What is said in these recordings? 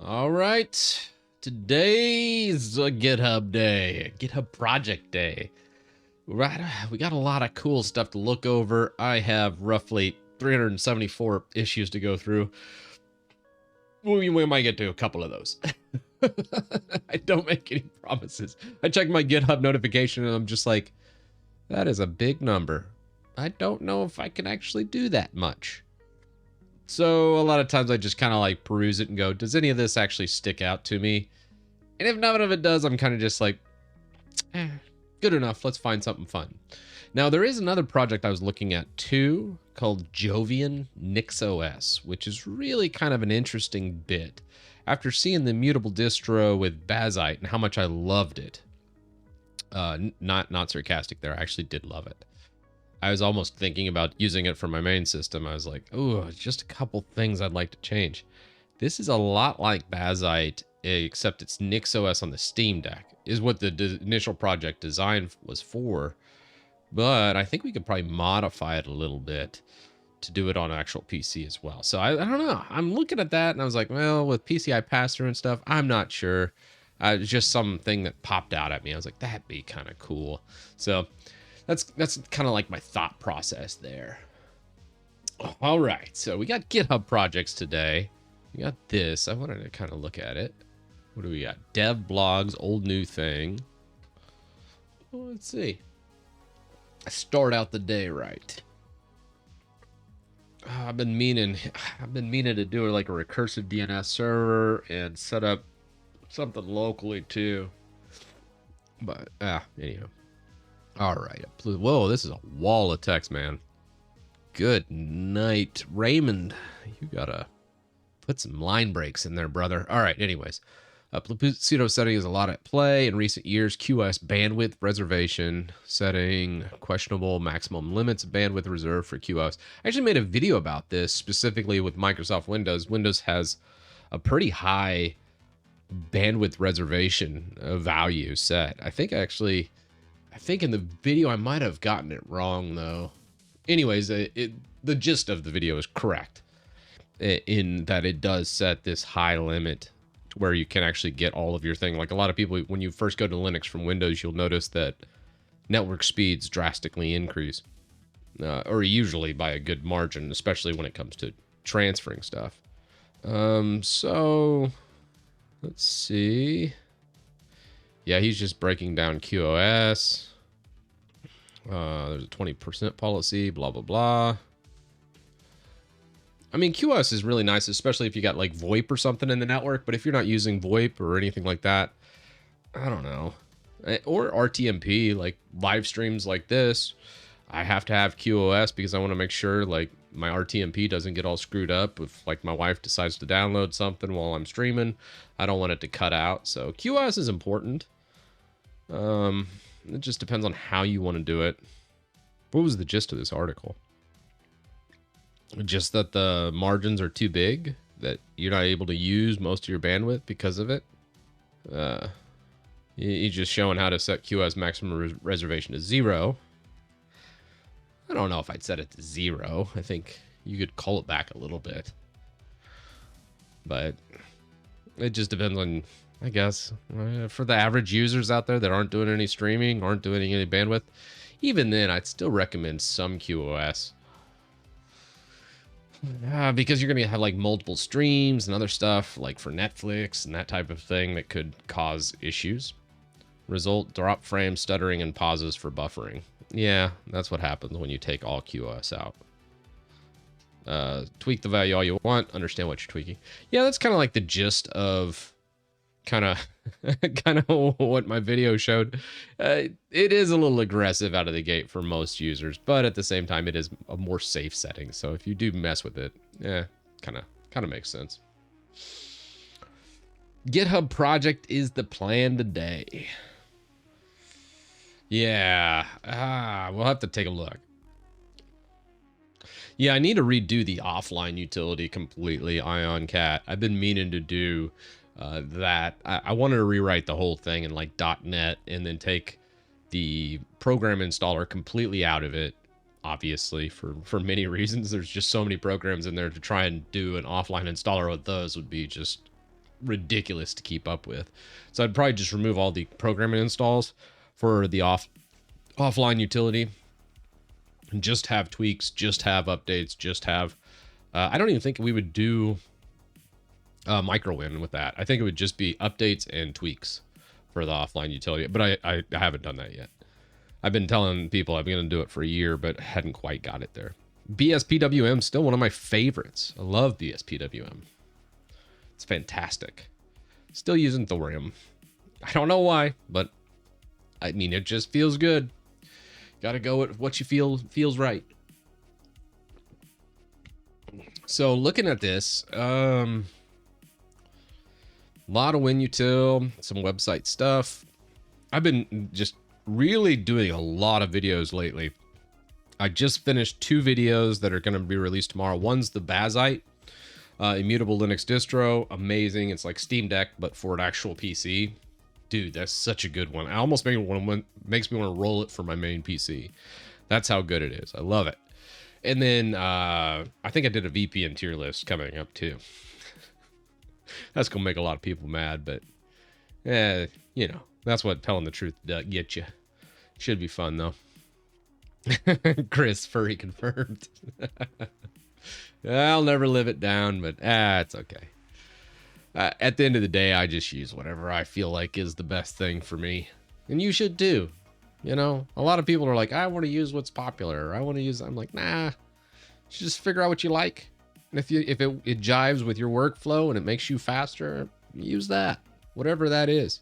All right. Today's a GitHub day, a GitHub project day. Right, we got a lot of cool stuff to look over. I have roughly 374 issues to go through. We might get to a couple of those. I don't make any promises. I check my GitHub notification and I'm just like, that is a big number. I don't know if I can actually do that much. So a lot of times I just kind of like peruse it and go, does any of this actually stick out to me? And if none of it does, I'm kind of just like, good enough. Let's find something fun. Now, there is another project I was looking at too called Jovian NixOS, which is really kind of an interesting bit. After seeing the mutable distro with Bazite and how much I loved it, not sarcastic there, I actually did love it. I was almost thinking about using it for my main system. I was like, oh, just a couple things I'd like to change. This is a lot like Bazite, except it's NixOS on the Steam Deck, is what the initial project design was for. But I think we could probably modify it a little bit to do it on actual PC as well. So I don't know. I'm looking at that and I was like, well, with PCI pass-through and stuff, I'm not sure. It's just something that popped out at me. I was like, that'd be kind of cool. So that's kind of like my thought process there. All right, so we got GitHub projects today. We got this. I wanted to kind of look at it. What do we got? Dev blogs, old new thing. Well, let's see. Start out the day right. I've been meaning to do like a recursive DNS server and set up something locally too. But anyhow. All right. Whoa, this is a wall of text, man. Good night, Raymond. You gotta put some line breaks in there, brother. All right. Anyways, pseudo setting is a lot at play in recent years. QoS bandwidth reservation setting, questionable maximum limits of bandwidth reserved for QoS. I actually made a video about this specifically with Microsoft Windows. Windows has a pretty high bandwidth reservation value set. I think in the video I might have gotten it wrong though. Anyways, the gist of the video is correct in that it does set this high limit to where you can actually get all of your thing. Like a lot of people, when you first go to Linux from Windows, you'll notice that network speeds drastically increase, or usually by a good margin, especially when it comes to transferring stuff. So let's see. Yeah, he's just breaking down QoS. There's a 20% policy, blah, blah, blah. I mean, QoS is really nice, especially if you got like VoIP or something in the network. But if you're not using VoIP or anything like that, I don't know. Or RTMP, like live streams like this, I have to have QoS because I want to make sure like my RTMP doesn't get all screwed up. If like my wife decides to download something while I'm streaming, I don't want it to cut out. So QoS is important. It just depends on how you want to do it. What was the gist of this article? Just that the margins are too big, that you're not able to use most of your bandwidth because of it. He's just showing how to set QoS maximum reservation to 0. I don't know if I'd set it to 0. I think you could call it back a little bit. But it just depends on, I guess, for the average users out there that aren't doing any streaming, aren't doing any bandwidth, even then, I'd still recommend some QoS. Because you're going to have like multiple streams and other stuff like for Netflix and that type of thing that could cause issues. Result, drop frames, stuttering, and pauses for buffering. Yeah, that's what happens when you take all QoS out. Tweak the value all you want, understand what you're tweaking. Yeah, that's kind of like the gist of kind of what my video showed. It is a little aggressive out of the gate for most users, but at the same time, it is a more safe setting. So if you do mess with it, kind of makes sense. GitHub project is the plan today. Yeah, we'll have to take a look. Yeah, I need to redo the offline utility completely, IonCat. I've been meaning to do that. I wanted to rewrite the whole thing in like .NET and then take the program installer completely out of it. Obviously, for many reasons, there's just so many programs in there to try and do an offline installer with those would be just ridiculous to keep up with. So I'd probably just remove all the programming installs for the offline utility and just have tweaks, just have updates, just have, I don't even think we would do microwin with that. I think it would just be updates and tweaks for the offline utility, but I haven't done that yet. I've been telling people I'm going to do it for a year, but hadn't quite got it there. BSPWM, still one of my favorites. I love BSPWM. It's fantastic. Still using Thorium. I don't know why, but I mean, it just feels good. Got to go with what you feel feels right. So looking at this, a lot of WinUtil, some website stuff. I've been just really doing a lot of videos lately. I just finished 2 videos that are going to be released tomorrow. One's the Bazite, immutable Linux distro. Amazing. It's like Steam Deck, but for an actual PC. Dude, that's such a good one. I almost makes me want to roll it for my main PC. That's how good it is. I love it. And then I think I did a VPN tier list coming up too. That's going to make a lot of people mad, but you know, that's what telling the truth gets you. Should be fun though. Chris Furry confirmed. I'll never live it down, but it's okay. At the end of the day, I just use whatever I feel like is the best thing for me. And you should too. You know, a lot of people are like, I want to use what's popular. I want to use, I'm like, nah, you just figure out what you like. And if it jives with your workflow and it makes you faster, use that, whatever that is.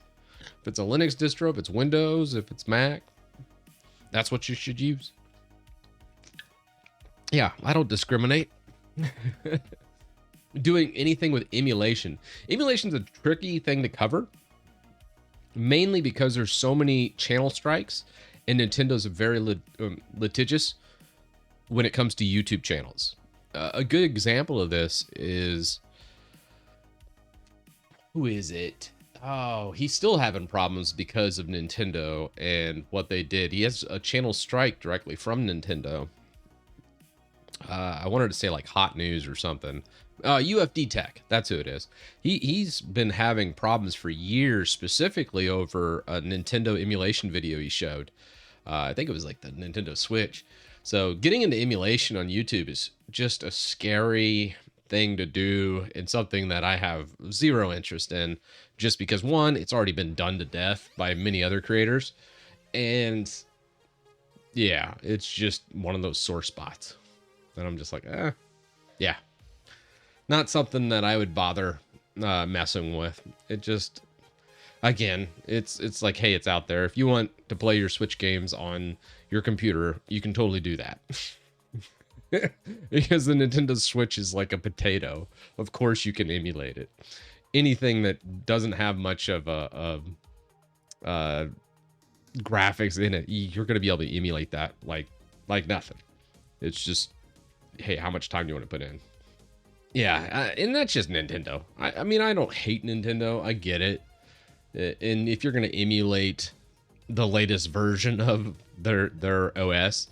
If it's a Linux distro, if it's Windows, if it's Mac, that's what you should use. Yeah, I don't discriminate. Doing anything with emulation. Emulation's a tricky thing to cover, mainly because there's so many channel strikes, and Nintendo's very litigious when it comes to YouTube channels. A good example of this is, who is it? Oh, he's still having problems because of Nintendo and what they did. He has a channel strike directly from Nintendo. I wanted to say like Hot News or something. UFD Tech, that's who it is. He's been having problems for years, specifically over a Nintendo emulation video he showed. I think it was like the Nintendo Switch. So getting into emulation on YouTube is just a scary thing to do, and something that I have zero interest in, just because one, it's already been done to death by many other creators, and yeah, it's just one of those sore spots. And I'm just like, yeah, not something that I would bother messing with. It just, again, it's like, hey, it's out there. If you want to play your Switch games on your computer, you can totally do that. Because the Nintendo Switch is like a potato. Of course you can emulate it. Anything that doesn't have much of a graphics in it, you're going to be able to emulate that like nothing. It's just, hey, how much time do you want to put in? Yeah, and that's just Nintendo. I mean, I don't hate Nintendo. I get it. And if you're going to emulate the latest version of their OS,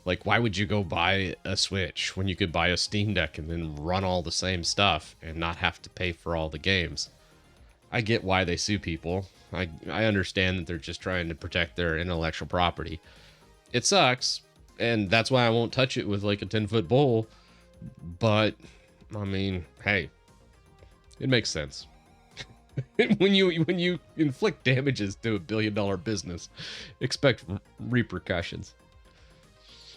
like, why would you go buy a Switch when you could buy a Steam Deck and then run all the same stuff and not have to pay for all the games? I get why they sue people. I understand that they're just trying to protect their intellectual property. It sucks, and that's why I won't touch it with like a 10-foot pole. But I mean, hey, it makes sense. when you inflict damages to $1 billion business, expect repercussions.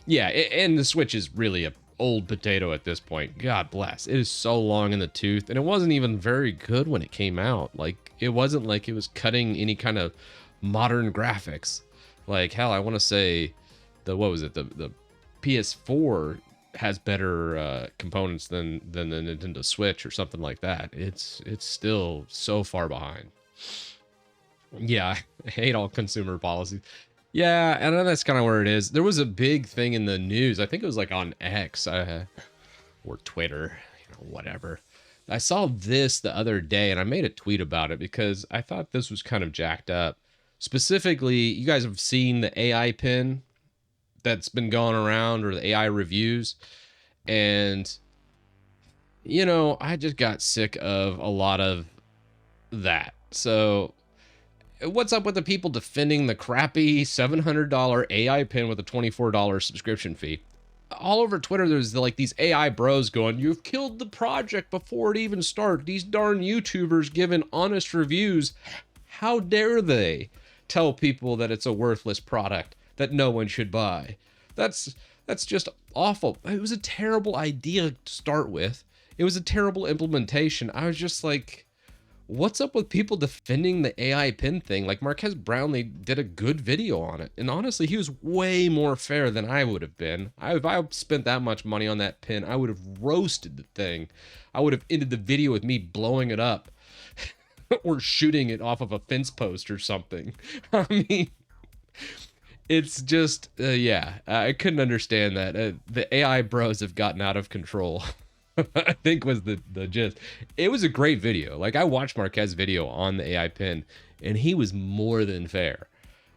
Yeah, and the Switch is really a old potato at this point. God bless. It is so long in the tooth, and it wasn't even very good when it came out. Like, it wasn't like it was cutting any kind of modern graphics. Like, hell, I want to say the PS4 has better components than the Nintendo Switch or something like that. It's still so far behind. Yeah, I hate all consumer policies. Yeah, and that's kind of where it is. There was a big thing in the news. I think it was like on X or Twitter, whatever. I saw this the other day, and I made a tweet about it because I thought this was kind of jacked up. Specifically, you guys have seen the AI pin that's been going around, or the AI reviews. And, I just got sick of a lot of that. So what's up with the people defending the crappy $700 AI pin with a $24 subscription fee? All over Twitter, there's like these AI bros going, "You've killed the project before it even started. These darn YouTubers giving honest reviews. How dare they tell people that it's a worthless product that no one should buy?" That's just awful. It was a terrible idea to start with. It was a terrible implementation. I was just like, what's up with people defending the AI pin thing? Like Marquez Brownlee did a good video on it. And honestly, he was way more fair than I would have been. If I spent that much money on that pin, I would have roasted the thing. I would have ended the video with me blowing it up or shooting it off of a fence post or something. I mean, it's just, yeah, I couldn't understand that. The AI bros have gotten out of control. I think was the gist. It was a great video. Like I watched Marquez's video on the AI pin and he was more than fair.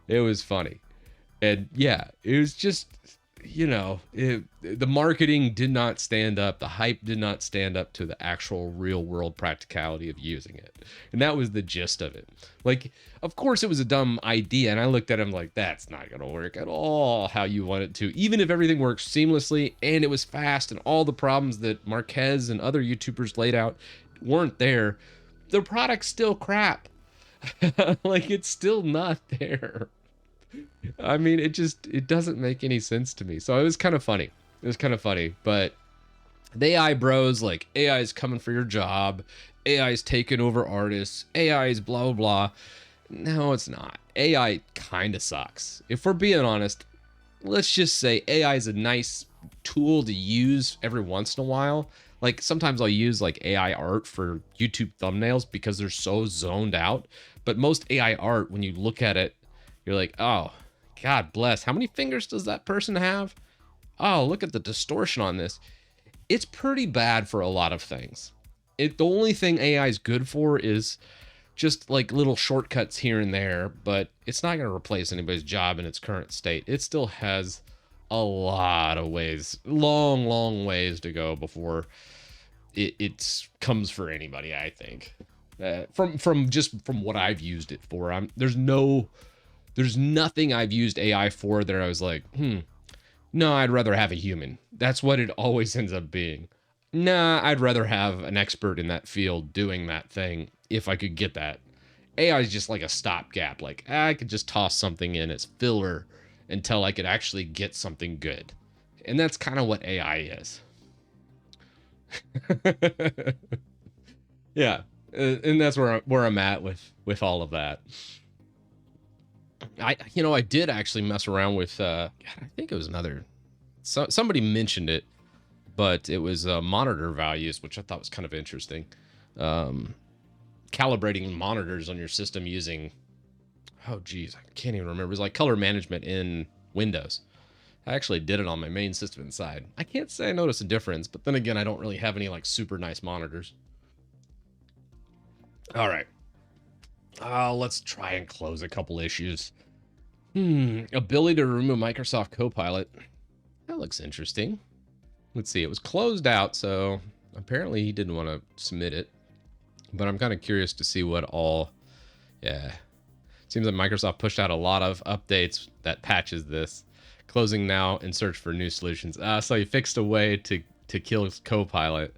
It was funny. And yeah, it was just, you know, the marketing did not stand up. The hype did not stand up to the actual real world practicality of using it. And that was the gist of it. Like, of course it was a dumb idea. And I looked at him like, that's not going to work at all how you want it to. Even if everything works seamlessly and it was fast and all the problems that Marquez and other YouTubers laid out weren't there, the product's still crap. Like, it's still not there. I mean, it doesn't make any sense to me. So it was kind of funny. It was kind of funny, but the AI bros, like, AI is coming for your job. AI is taking over artists. AI is blah, blah, blah. No, it's not. AI kind of sucks. If we're being honest, let's just say AI is a nice tool to use every once in a while. Like sometimes I'll use like AI art for YouTube thumbnails because they're so zoned out. But most AI art, when you look at it, you're like, oh, God bless. How many fingers does that person have? Oh, look at the distortion on this. It's pretty bad for a lot of things. The only thing AI is good for is just like little shortcuts here and there, but it's not going to replace anybody's job in its current state. It still has a lot of ways, long ways to go before it comes for anybody, I think. From what I've used it for, there's nothing I've used AI for that I was like, no, I'd rather have a human. That's what it always ends up being. Nah, I'd rather have an expert in that field doing that thing if I could get that. AI is just like a stopgap. Like, I could just toss something in as filler until I could actually get something good. And that's kind of what AI is. Yeah, and that's where I'm at with all of that. I did actually mess around with God, I think it was somebody mentioned it, but it was monitor values, which I thought was kind of interesting. Calibrating monitors on your system using, oh geez, I can't even remember. It was like color management in Windows. I actually did it on my main system inside. I can't say I noticed a difference, but then again, I don't really have any like super nice monitors. All right. Let's try and close a couple issues. Ability to remove Microsoft Copilot. That looks interesting. Let's see. It was closed out, so apparently he didn't want to submit it. But I'm kind of curious to see what all... Yeah. Seems like Microsoft pushed out a lot of updates that patches this. Closing now in search for new solutions. So he fixed a way to kill Copilot.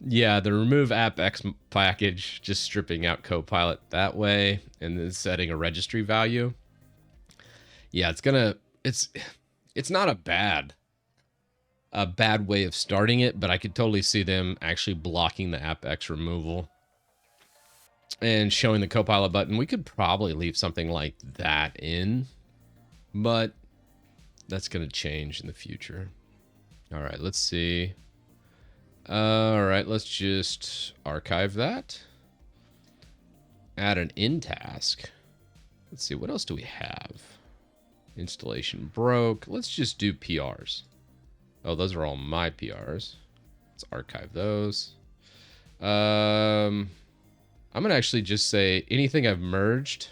Yeah, the remove AppX package, just stripping out Copilot that way, and then setting a registry value. Yeah, it's not a bad way of starting it, but I could totally see them actually blocking the AppX removal and showing the Copilot button. We could probably leave something like that in, but that's going to change in the future. All right, let's see. All right, let's just archive that. Add an in task. Let's see, what else do we have? Installation broke. Let's just do PRs. Oh, those are all my PRs. Let's archive those. I'm going to actually just say anything I've merged,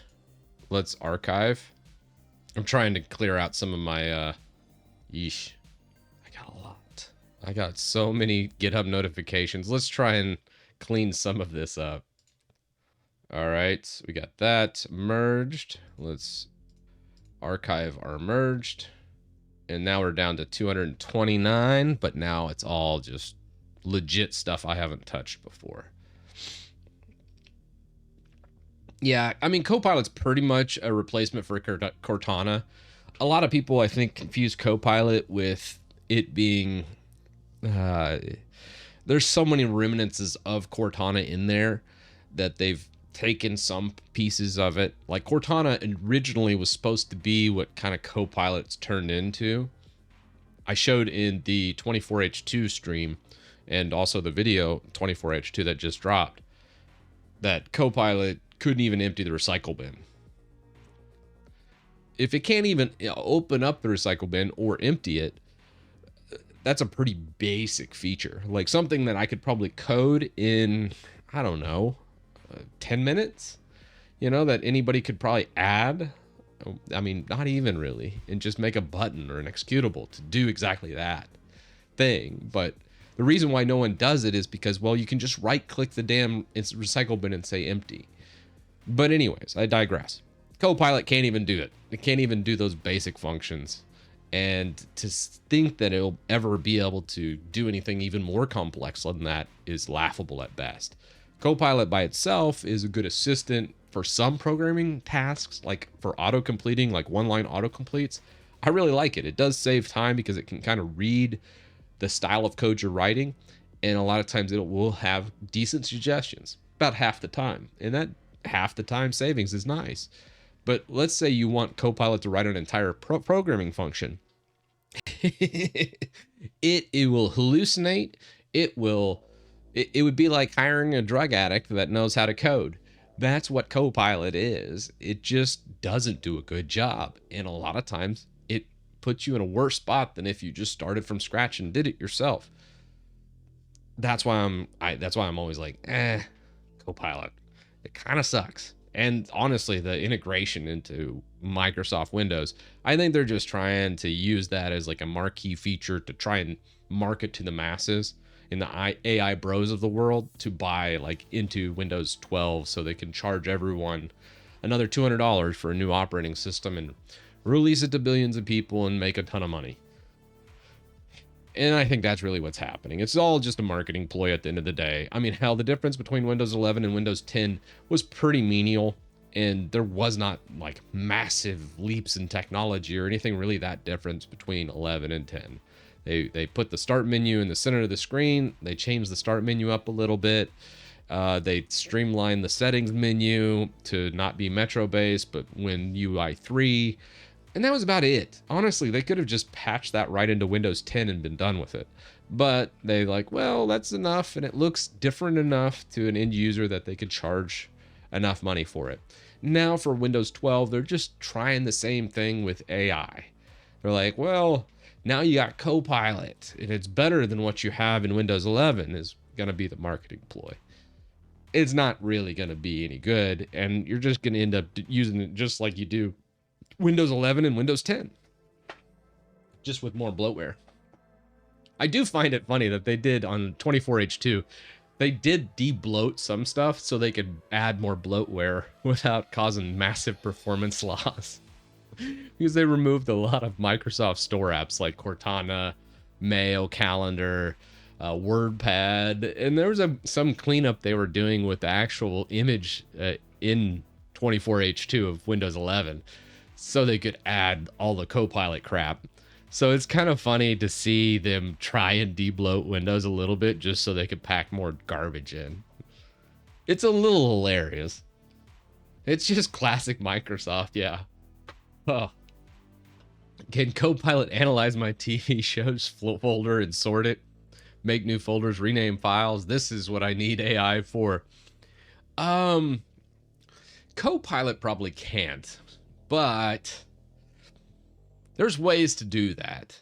let's archive. I'm trying to clear out some of my, yeesh. I got so many GitHub notifications. Let's try and clean some of this up. All right, we got that merged. Let's archive our merged. And now we're down to 229, but now it's all just legit stuff I haven't touched before. Yeah, I mean, Copilot's pretty much a replacement for Cortana. A lot of people, I think, confuse Copilot with it being... there's so many remnants of Cortana in there that they've taken some pieces of it. Like Cortana originally was supposed to be what kind of Copilot's turned into. I showed in the 24H2 stream and also the video 24H2 that just dropped that Copilot couldn't even empty the recycle bin. If it can't even open up the recycle bin or empty it, that's a pretty basic feature. Like something that I could probably code in, I don't know, 10 minutes, you know, that anybody could probably add. I mean, not even really, and just make a button or an executable to do exactly that thing. But the reason why no one does it is because, well, you can just right click the damn recycle bin and say empty. But anyways, I digress. Copilot can't even do it. It can't even do those basic functions. And to think that it'll ever be able to do anything even more complex than that is laughable at best. Copilot by itself is a good assistant for some programming tasks, like for auto-completing, like one-line auto-completes. I really like it. It does save time because it can kind of read the style of code you're writing, and a lot of times it will have decent suggestions about half the time, and that half the time savings is nice. But let's say you want Copilot to write an entire programming function. it will hallucinate. It would be like hiring a drug addict that knows how to code. That's what Copilot is. It just doesn't do a good job. And a lot of times it puts you in a worse spot than if you just started from scratch and did it yourself. That's why I'm always like, Copilot. It kind of sucks. And honestly, the integration into Microsoft Windows, I think they're just trying to use that as like a marquee feature to try and market to the masses in the AI bros of the world to buy like into Windows 12 so they can charge everyone another $200 for a new operating system and release it to billions of people and make a ton of money. And I think that's really what's happening. It's all just a marketing ploy at the end of the day. I mean, hell, the difference between Windows 11 and Windows 10 was pretty menial, and there was not like massive leaps in technology or anything really that different between 11 and 10. They put the start menu in the center of the screen. They changed the start menu up a little bit. They streamlined the settings menu to not be Metro based, but WinUI 3. And that was about it. Honestly, they could have just patched that right into Windows 10 and been done with it. But they like, well, that's enough, and it looks different enough to an end user that they could charge enough money for it. Now for Windows 12, they're just trying the same thing with AI. They're like, well, now you got Copilot, and it's better than what you have in Windows 11 is going to be the marketing ploy. It's not really going to be any good, and you're just going to end up using it just like you do Windows 11 and Windows 10, just with more bloatware. I do find it funny that they did on 24H2, they did de-bloat some stuff so they could add more bloatware without causing massive performance loss. Because they removed a lot of Microsoft Store apps like Cortana, Mail, Calendar, WordPad, and there was some cleanup they were doing with the actual image in 24H2 of Windows 11. So they could add all the Copilot crap. So it's kind of funny to see them try and de-bloat Windows a little bit just so they could pack more garbage in. It's a little hilarious. It's just classic Microsoft, yeah. Oh. Can Copilot analyze my TV shows folder and sort it? Make new folders, rename files. This is what I need AI for. Copilot probably can't. But there's ways to do that.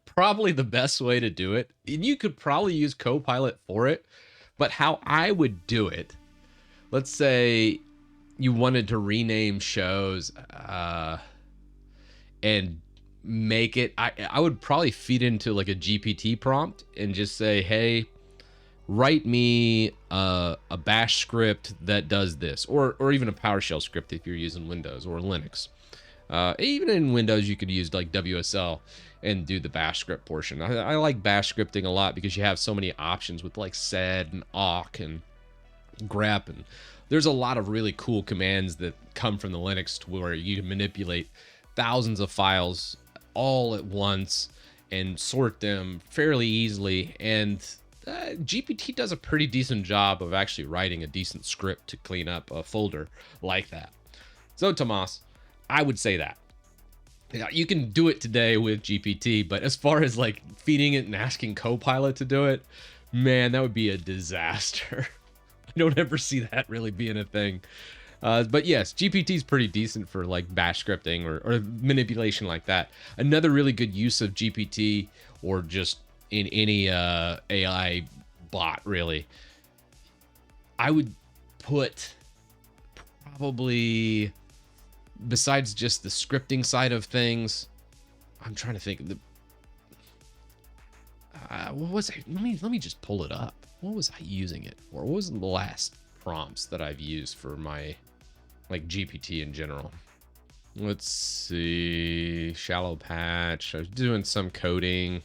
Probably the best way to do it, and you could probably use Copilot for it, but how I would do it, let's say you wanted to rename shows and make it, I would probably feed into like a GPT prompt and just say, hey, write me a bash script that does this, or even a PowerShell script if you're using Windows or Linux. Even in Windows, you could use like WSL and do the bash script portion. I like bash scripting a lot because you have so many options with like sed and awk and grep, and there's a lot of really cool commands that come from the Linux to where you can manipulate thousands of files all at once and sort them fairly easily. And GPT does a pretty decent job of actually writing a decent script to clean up a folder like that. So Tomas, I would say that. Yeah, you can do it today with GPT, but as far as like feeding it and asking Copilot to do it, man, that would be a disaster. I don't ever see that really being a thing. But yes, GPT is pretty decent for like bash scripting or manipulation like that. Another really good use of GPT, or just in any AI bot really, I would put probably, besides just the scripting side of things, I'm trying to think of the what was it? Let me just pull it up. What was I using it for? What was the last prompts that I've used for my like GPT in general? Let's see. Shallow patch. I was doing some coding,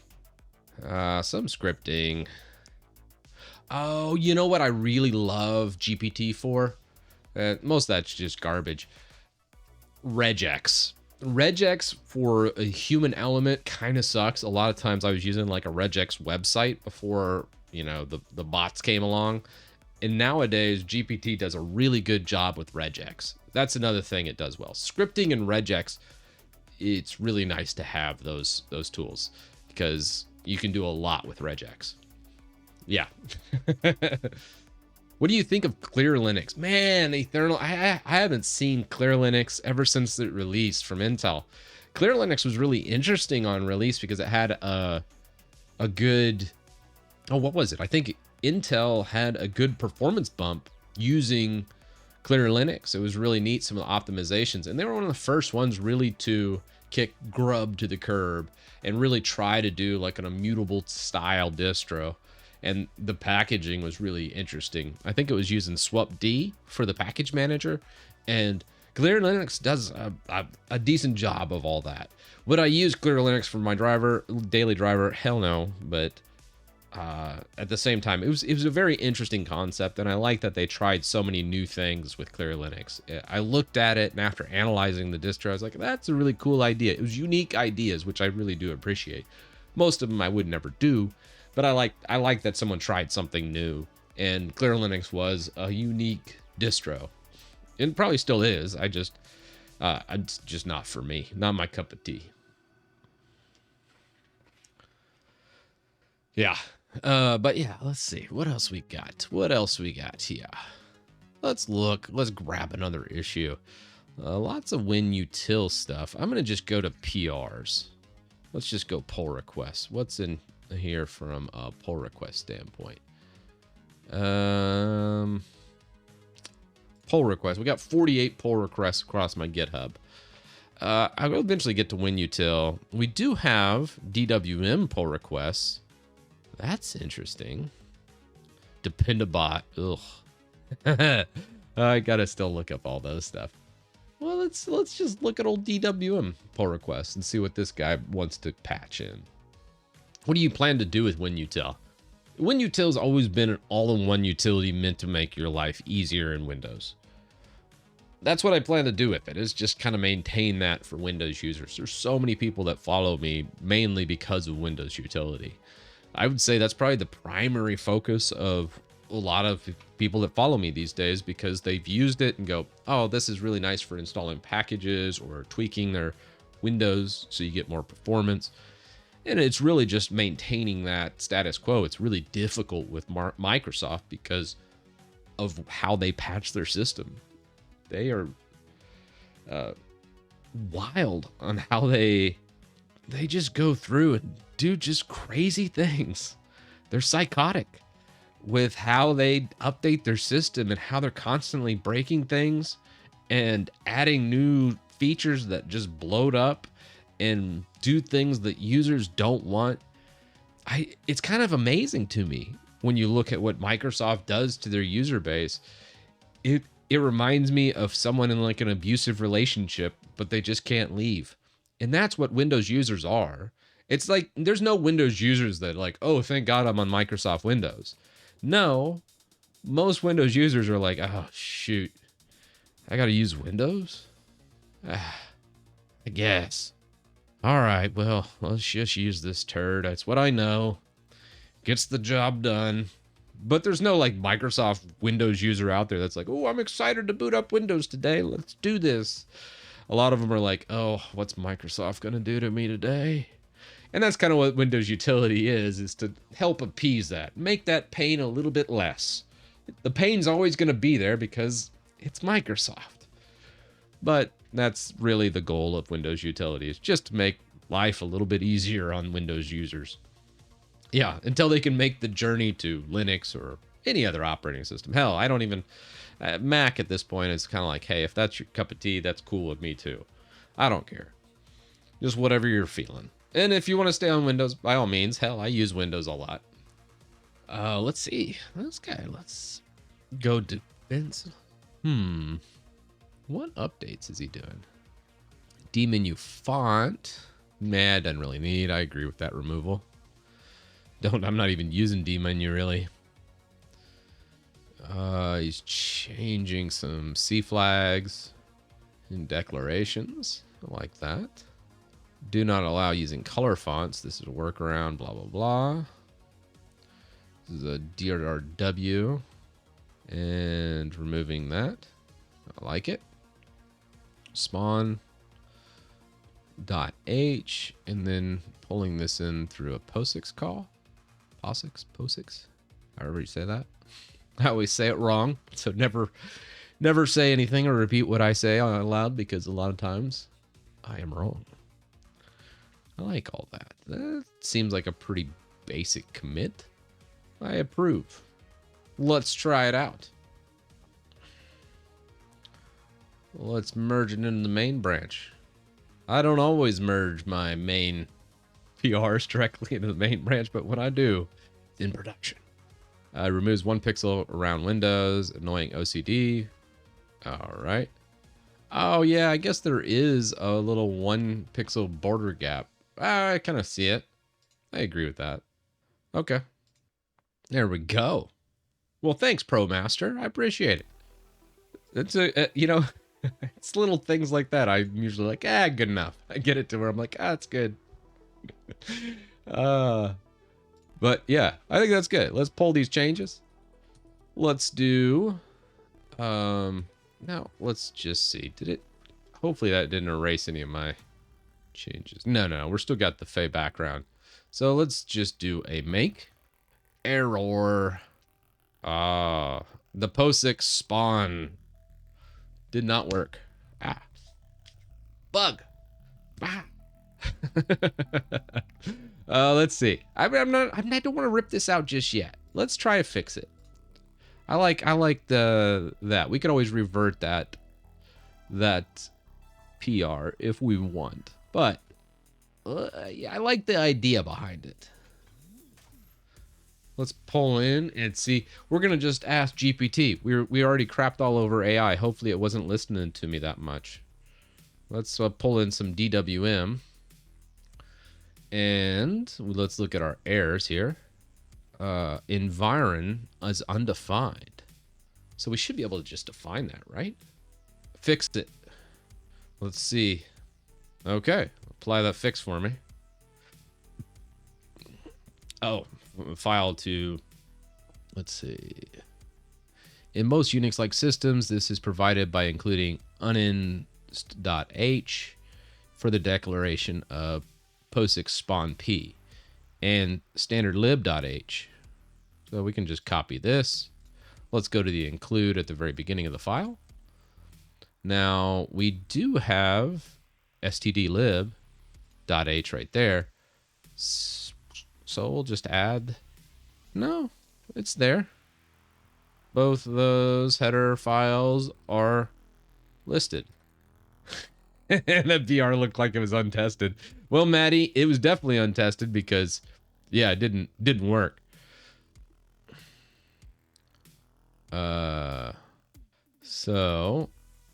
some scripting. Oh, you know what I really love GPT for? Most of that's just garbage. Regex. Regex for a human element kind of sucks. A lot of times I was using like a regex website before, you know, the bots came along. And nowadays GPT does a really good job with regex. That's another thing it does well. Scripting and regex, it's really nice to have those tools because you can do a lot with regex. Yeah. What do you think of Clear Linux? Man, Eternal, I haven't seen Clear Linux ever since it released from Intel. Clear Linux was really interesting on release because it had a good, oh, what was it? I think Intel had a good performance bump using Clear Linux. It was really neat, some of the optimizations. And they were one of the first ones really to kick Grub to the curb and really try to do like an immutable style distro. And the packaging was really interesting. I think it was using swapd for the package manager, and Clear Linux does a decent job of all that. Would I use Clear Linux for my daily driver? Hell no. But at the same time, it was a very interesting concept, and I like that they tried so many new things with Clear Linux. I looked at it, and after analyzing the distro, I was like, that's a really cool idea. It was unique ideas, which I really do appreciate. Most of them I would never do. But I like that someone tried something new, and Clear Linux was a unique distro, and probably still is. It's just not for me, not my cup of tea. Yeah, but yeah, let's see what else we got. What else we got here? Let's look. Let's grab another issue. Lots of WinUtil stuff. I'm gonna just go to PRs. Let's just go pull requests. What's in here from a pull request standpoint? Pull requests. We got 48 pull requests across my GitHub. I will eventually get to WinUtil. We do have DWM pull requests. That's interesting. Dependabot. Ugh. I gotta still look up all those stuff. Well, let's just look at old DWM pull requests and see what this guy wants to patch in. What do you plan to do with WinUtil? WinUtil's always been an all-in-one utility meant to make your life easier in Windows. That's what I plan to do with it, is just kind of maintain that for Windows users. There's so many people that follow me mainly because of Windows utility. I would say that's probably the primary focus of a lot of people that follow me these days, because they've used it and go, oh, this is really nice for installing packages or tweaking their Windows so you get more performance. And it's really just maintaining that status quo. It's really difficult with Microsoft because of how they patch their system. They are wild on how they just go through and do just crazy things. They're psychotic with how they update their system and how they're constantly breaking things and adding new features that just bloat up and do things that users don't want. It's kind of amazing to me. when you look at what Microsoft does to their user base, it reminds me of someone in like an abusive relationship, but they just can't leave. And that's what Windows users are. It's like there's no Windows users that like, oh, thank God I'm on Microsoft Windows. No, most Windows users are like, oh, shoot, I got to use Windows? I guess. All right, well, let's just use this turd. That's what I know. Gets the job done. But there's no like Microsoft Windows user out there that's like, oh, I'm excited to boot up Windows today. Let's do this. A lot of them are like, oh, what's Microsoft going to do to me today? And that's kind of what Windows Utility is to help appease that. Make that pain a little bit less. The pain's always going to be there because it's Microsoft. But that's really the goal of Windows Utility, is just to make life a little bit easier on Windows users. Yeah, until they can make the journey to Linux or any other operating system. Hell, I don't even... Mac at this point is kind of like, hey, if that's your cup of tea, that's cool with me too. I don't care. Just whatever you're feeling. And if you want to stay on Windows, by all means. Hell, I use Windows a lot. Let's see. This guy, let's go to Benson. What updates is he doing? D-menu font. Nah, doesn't really need. I agree with that removal. I'm not even using D-menu really. He's changing some C flags in declarations. I like that. Do not allow using color fonts. This is a workaround, blah, blah, blah. This is a DRW. And removing that. I like it. Spawn .h, and then pulling this in through a POSIX call. POSIX, however you say that. I always say it wrong, so never say anything or repeat what I say out loud, because a lot of times I am wrong. I like all that. That seems like a pretty basic commit. I approve. Let's try it out. Let's merge it into the main branch. I don't always merge my main PRs directly into the main branch, but when I do, it's in production. Removes 1 pixel around Windows, annoying OCD. All right. Oh yeah, I guess there is a little 1 pixel border gap. I kind of see it. I agree with that. Okay. There we go. Well, thanks, ProMaster. I appreciate it. It's it's little things like that. I'm usually like, good enough. I get it to where I'm like, it's good. But yeah, I think that's good. Let's pull these changes. Let's do, now let's just see. Did it, hopefully that didn't erase any of my changes. No, we're still got the Fey background. So let's just do a make error. The POSIX spawn did not work. Bug. Let's see. I don't want to rip this out just yet. Let's try to fix it. I like that. We could always revert that PR if we want. But yeah, I like the idea behind it. Let's pull in and see. We're gonna just ask GPT. We already crapped all over AI. Hopefully it wasn't listening to me that much. Let's pull in some DWM. And let's look at our errors here. Environ is undefined. So we should be able to just define that, right? Fix it. Let's see. Okay, apply that fix for me. Oh, file to, let's see. In most Unix-like systems, this is provided by including uninst.h for the declaration of POSIX spawn p and standard lib.h. So we can just copy this. Let's go to the include at the very beginning of the file. Now we do have stdlib.h right there. So we'll just add, no, it's there. Both those header files are listed. And that PR looked like it was untested. Well, Maddie, it was definitely untested because, yeah, it didn't work. So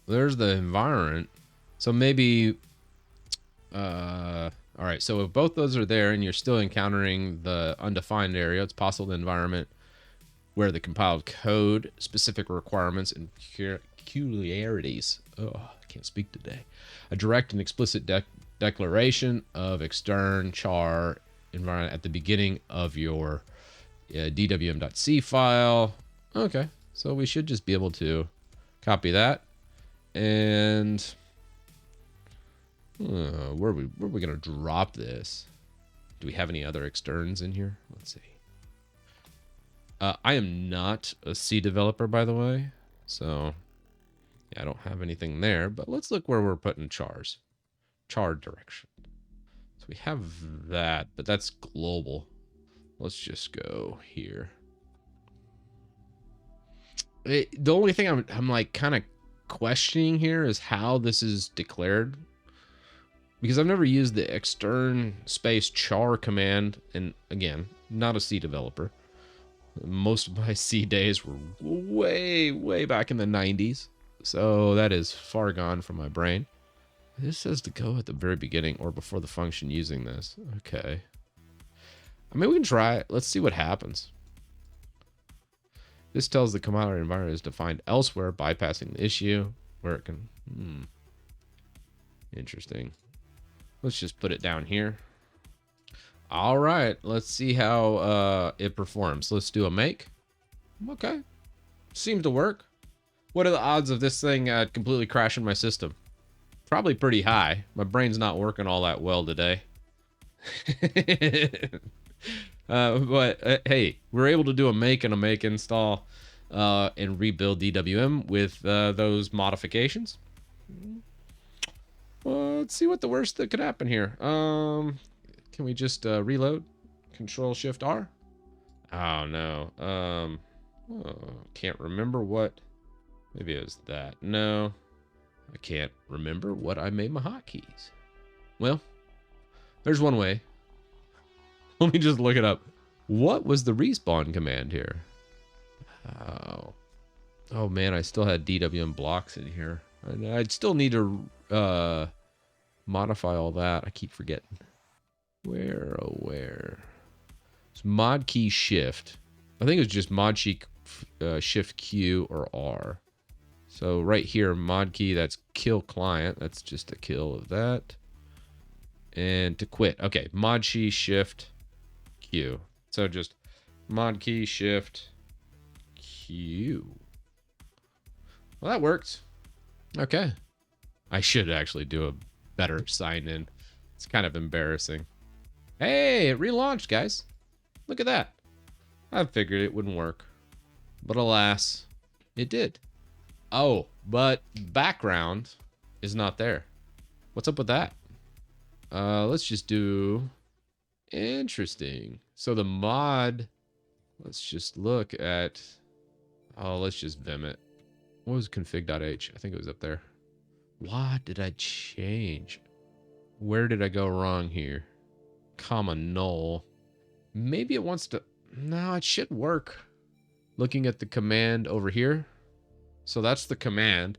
there's the environment. So maybe, all right. So if both those are there and you're still encountering the undefined area, it's possible the environment where the compiled code, specific requirements, and peculiarities. Oh, I can't speak today. A direct and explicit declaration of extern char environment at the beginning of your DWM.c file. Okay, so we should just be able to copy that. And where are we gonna drop this? Do we have any other externs in here? Let's see. I am not a C developer, by the way, so yeah, I don't have anything there. But let's look where we're putting chars. Char direction. So we have that, but that's global. Let's just go here. The only thing I'm like kind of questioning here is how this is declared, because I've never used the extern space char command, and again, not a C developer. Most of my C days were way back in the 90s, so that is far gone from my brain. This says to go at the very beginning or before the function using this. Okay. I mean, we can try it. Let's see what happens. This tells the compiler environment is defined elsewhere, bypassing the issue where it can. Interesting. Let's just put it down here. All right, let's see how it performs. Let's do a make. Okay, seems to work. What are the odds of this thing completely crashing my system? Probably pretty high. My brain's not working all that well today. But hey, we're able to do a make and a make install and rebuild DWM with those modifications. Let's see what the worst that could happen here. Can we just reload? Control Shift R? Oh no. Can't remember what. Maybe it was that. No, I can't remember what I made my hotkeys. Well, there's one way. Let me just look it up. What was the respawn command here? Oh man, I still had DWM blocks in here. I'd still need to modify all that. I keep forgetting. Where? It's mod key shift. I think it was just mod key shift Q or R. So right here, mod key, that's kill client. That's just a kill of that. And to quit. Okay, mod key shift Q. So just mod key shift Q. Well, that worked. Okay. I should actually do a better sign in. It's kind of embarrassing. Hey, it relaunched, guys. Look at that. I figured it wouldn't work. But alas, it did. Oh, but background is not there. What's up with that? Let's just do... Interesting. So the mod... Let's just look at... Oh, let's just vim it. What was config.h? I think it was up there. What did I change? Where did I go wrong here? Comma null. Maybe it wants to... No, it should work. Looking at the command over here. So that's the command.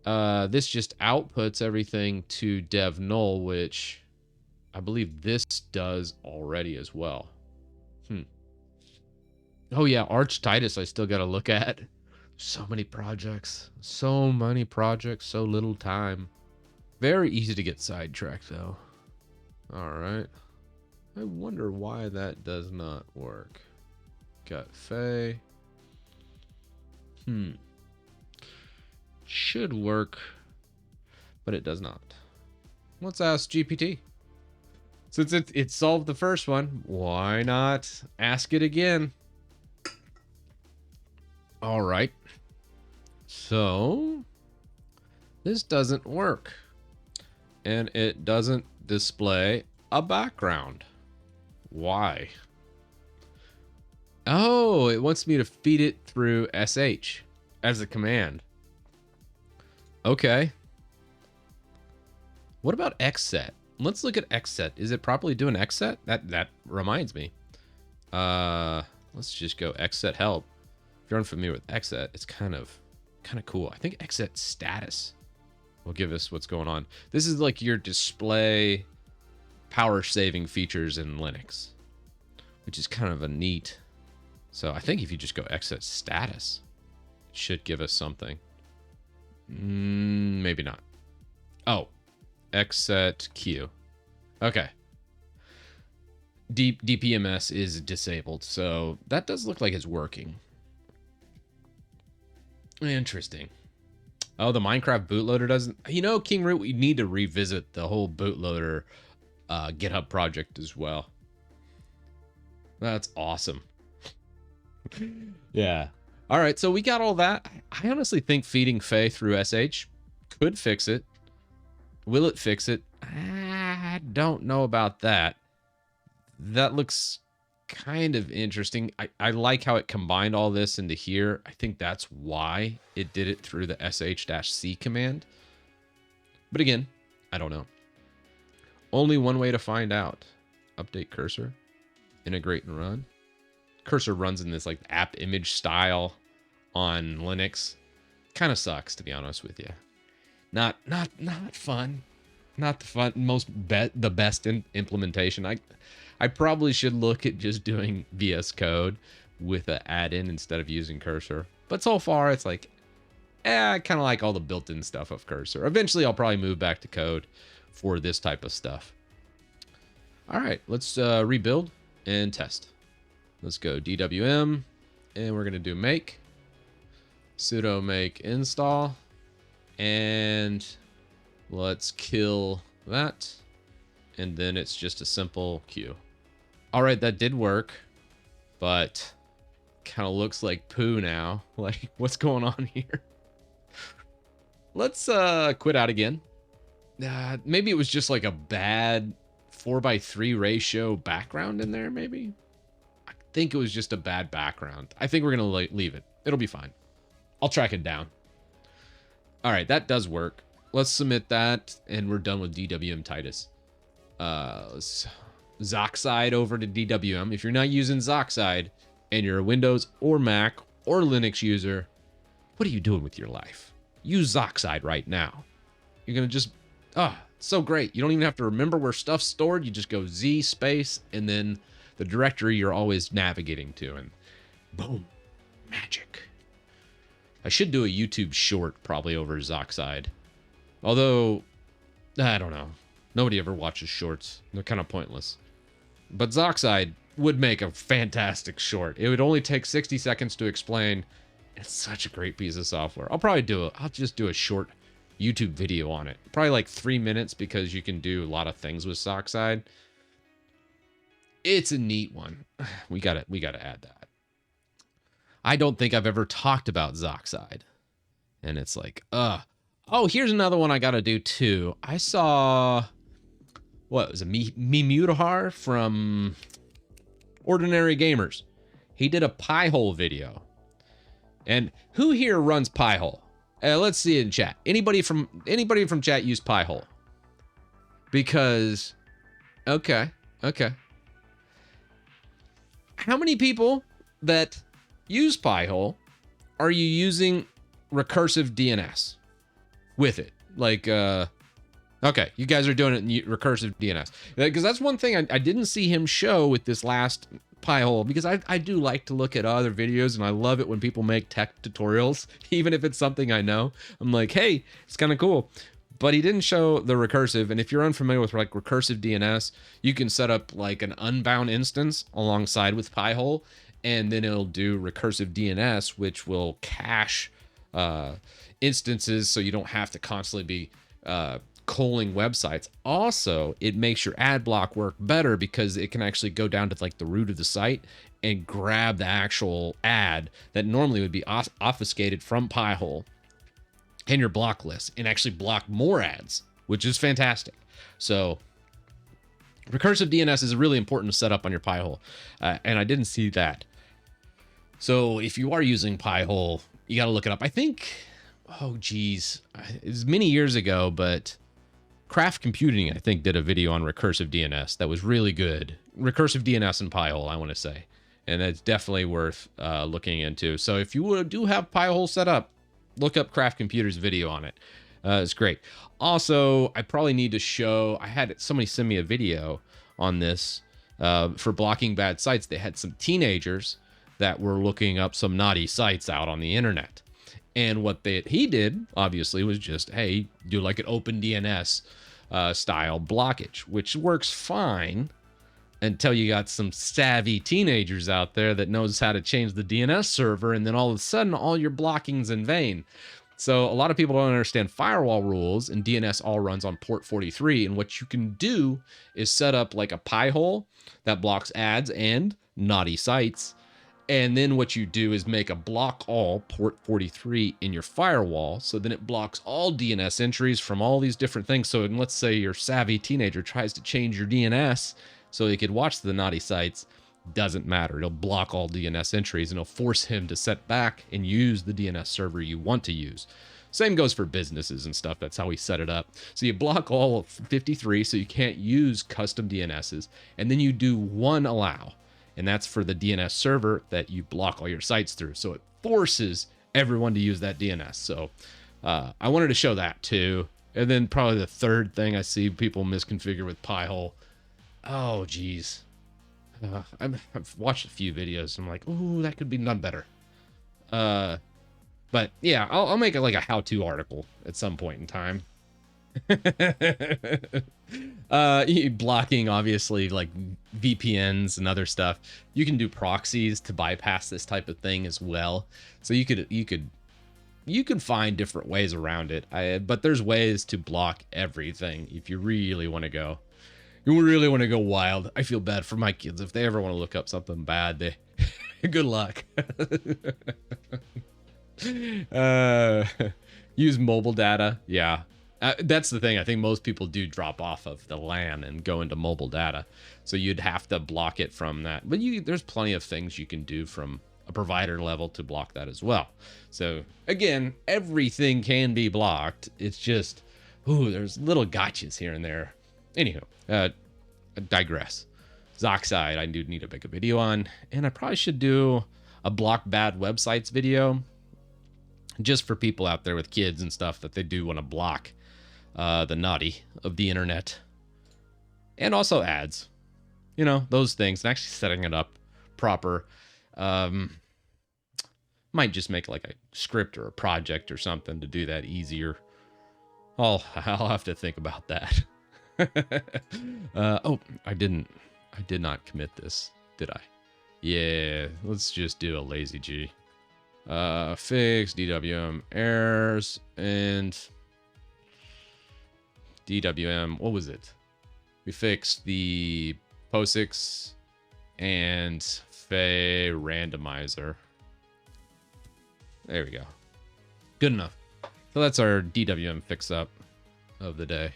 This just outputs everything to dev null, which I believe this does already as well. Oh yeah, Arch Titus I still got to look at. So many projects. So many projects, so little time. Very easy to get sidetracked though. All right. I wonder why that does not work. Got Faye. Should work, but it does not. Let's ask GPT. Since it solved the first one, why not ask it again? All right. So this doesn't work, and it doesn't display a background. Why? Oh, it wants me to feed it through sh as a command. Okay. What about xset? Let's look at xset. Is it properly doing xset? That reminds me. Let's just go xset help. If you're unfamiliar with xset, it's kind of cool. I think xset status will give us what's going on. This is like your display power saving features in Linux, which is kind of a neat. So I think if you just go xset status, it should give us something. Maybe not. Oh, xset q. Okay. DPMS is disabled, so that does look like it's working. Interesting. Oh, the Minecraft bootloader doesn't. You know, King Root, we need to revisit the whole bootloader GitHub project as well. That's awesome. Yeah. All right, so we got all that. I honestly think feeding Faye through SH could fix it. Will it fix it? I don't know about that. That looks kind of interesting. I like how it combined all this into here. I think that's why it did it through the sh-c command. But again, I don't know. Only one way to find out. Update cursor. Integrate and run. Cursor runs in this like app image style on Linux. Kind of sucks, to be honest with you. Not fun. Not the best implementation. I probably should look at just doing VS Code with an add-in instead of using cursor. But so far, it's like, I kind of like all the built-in stuff of cursor. Eventually, I'll probably move back to code for this type of stuff. All right, let's rebuild and test. Let's go DWM, and we're going to do make, sudo make install, and let's kill that. And then it's just a simple Q. All right, that did work, but kind of looks like poo now. Like, what's going on here? Let's quit out again. Maybe it was just like a bad 4:3 ratio background in there, maybe? I think it was just a bad background. I think we're going to leave it. It'll be fine. I'll track it down. All right, that does work. Let's submit that, and we're done with DWM Titus. Zoxide over to DWM. If you're not using Zoxide and you're a Windows or Mac or Linux user, what are you doing with your life? Use Zoxide right now. You're going to just, so great. You don't even have to remember where stuff's stored. You just go Z space and then the directory you're always navigating to, and boom, magic. I should do a YouTube short probably over Zoxide. Although, I don't know. Nobody ever watches shorts. They're kind of pointless. But Zoxide would make a fantastic short. It would only take 60 seconds to explain. It's such a great piece of software. I'll just do a short YouTube video on it. Probably like 3 minutes because you can do a lot of things with Zoxide. It's a neat one. We gotta add that. I don't think I've ever talked about Zoxide. And it's like, oh, here's another one I gotta do too. I saw, what was it, Mimutahar from Ordinary Gamers. He did a PiHole video. And who here runs PiHole? Let's see it in chat. Anybody from chat use PiHole? Because, okay. How many people that use PiHole are you using recursive DNS with it? Like, okay, you guys are doing it in recursive DNS. Because that's one thing I didn't see him show with this last PiHole, because I do like to look at other videos, and I love it when people make tech tutorials, even if it's something I know. I'm like, hey, it's kind of cool. But he didn't show the recursive, and if you're unfamiliar with like recursive DNS, you can set up like an unbound instance alongside with PiHole, and then it'll do recursive DNS, which will cache instances so you don't have to constantly be culling websites. Also, it makes your ad block work better because it can actually go down to like the root of the site and grab the actual ad that normally would be obfuscated from PiHole in your block list and actually block more ads, which is fantastic. So recursive DNS is really important to set up on your PiHole, and I didn't see that. So if you are using PiHole, you got to look it up. I think, oh geez, it was many years ago, but Craft Computing, I think, did a video on recursive DNS that was really good. Recursive DNS and PiHole, I want to say. and it's definitely worth looking into. So if you do have PiHole set up, look up Craft Computer's video on it. It's great. Also, I probably need to show, I had somebody send me a video on this for blocking bad sites. They had some teenagers that were looking up some naughty sites out on the internet. And what he did, obviously, was just, hey, do like an open DNS style blockage, which works fine until you got some savvy teenagers out there that knows how to change the DNS server, and then all of a sudden, all your blocking's in vain. So a lot of people don't understand firewall rules, and DNS all runs on port 43, and what you can do is set up like a PiHole that blocks ads and naughty sites. And then what you do is make a block all port 43 in your firewall. So then it blocks all DNS entries from all these different things. So let's say your savvy teenager tries to change your DNS so he could watch the naughty sites. Doesn't matter. It'll block all DNS entries and it'll force him to set back and use the DNS server you want to use. Same goes for businesses and stuff. That's how we set it up. So you block all of 53 so you can't use custom DNSs. And then you do one allow. And that's for the DNS server that you block all your sites through. So it forces everyone to use that DNS. So I wanted to show that too. And then probably the third thing I see people misconfigure with PiHole. Oh, geez. I've watched a few videos. I'm like, ooh, that could be done better. But yeah, I'll make it like a how-to article at some point in time. Blocking, obviously, like VPNs and other stuff. You can do proxies to bypass this type of thing as well. So you could find different ways around it. But there's ways to block everything if you really want to go. You really want to go wild. I feel bad for my kids if they ever want to look up something bad. Good luck. Use mobile data. Yeah. That's the thing. I think most people do drop off of the LAN and go into mobile data. So you'd have to block it from that. But there's plenty of things you can do from a provider level to block that as well. So again, everything can be blocked. It's just, there's little gotchas here and there. Anywho, I digress. Zoxide, I do need to make a video on. And I probably should do a block bad websites video. Just for people out there with kids and stuff that they do want to block the naughty of the internet. And also ads. Those things. And actually setting it up proper. Might just make like a script or a project or something to do that easier. I'll have to think about that. I did not commit this, did I? Yeah, let's just do a lazy G. Fix DWM errors and DWM, what was it? We fixed the POSIX and Fey randomizer. There we go. Good enough. So that's our DWM fix up of the day.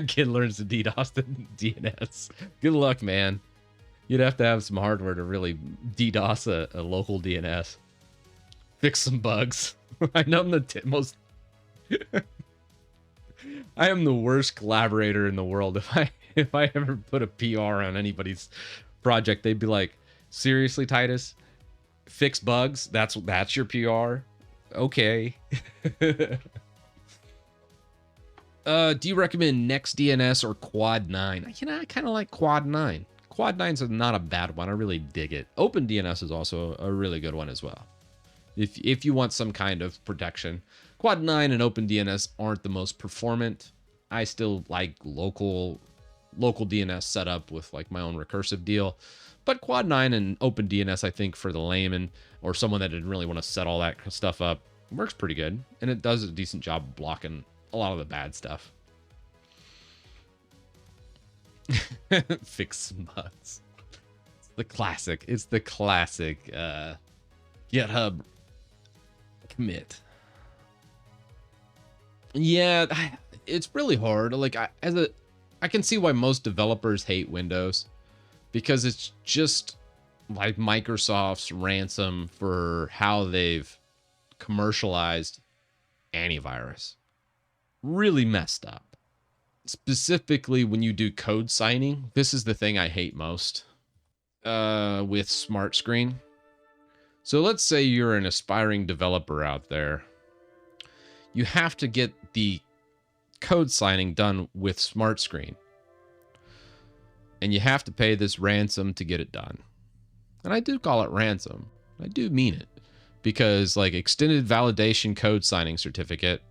Kid learns to DDoS the DNS. Good luck, man. You'd have to have some hardware to really DDoS a local DNS. Fix some bugs. I know I'm the most... I am the worst collaborator in the world. If I ever put a PR on anybody's project, they'd be like, seriously, Titus? Fix bugs? That's your PR? Okay. Do you recommend NextDNS or Quad 9? I kind of like Quad 9. Quad 9's not a bad one. I really dig it. OpenDNS is also a really good one as well. If you want some kind of protection. Quad 9 and OpenDNS aren't the most performant. I still like local DNS setup with like my own recursive deal. But Quad 9 and OpenDNS, I think for the layman or someone that didn't really want to set all that stuff up, works pretty good. And it does a decent job of blocking a lot of the bad stuff. Fix some bugs. It's the classic. It's the classic GitHub commit. Yeah, it's really hard. Like I can see why most developers hate Windows, because it's just like Microsoft's ransom for how they've commercialized antivirus. Really messed up. Specifically when you do code signing, this is the thing I hate most. with Smart Screen. So let's say you're an aspiring developer out there. You have to get the code signing done with Smart Screen. And you have to pay this ransom to get it done. And I do call it ransom. I do mean it. Because like extended validation code signing certificate,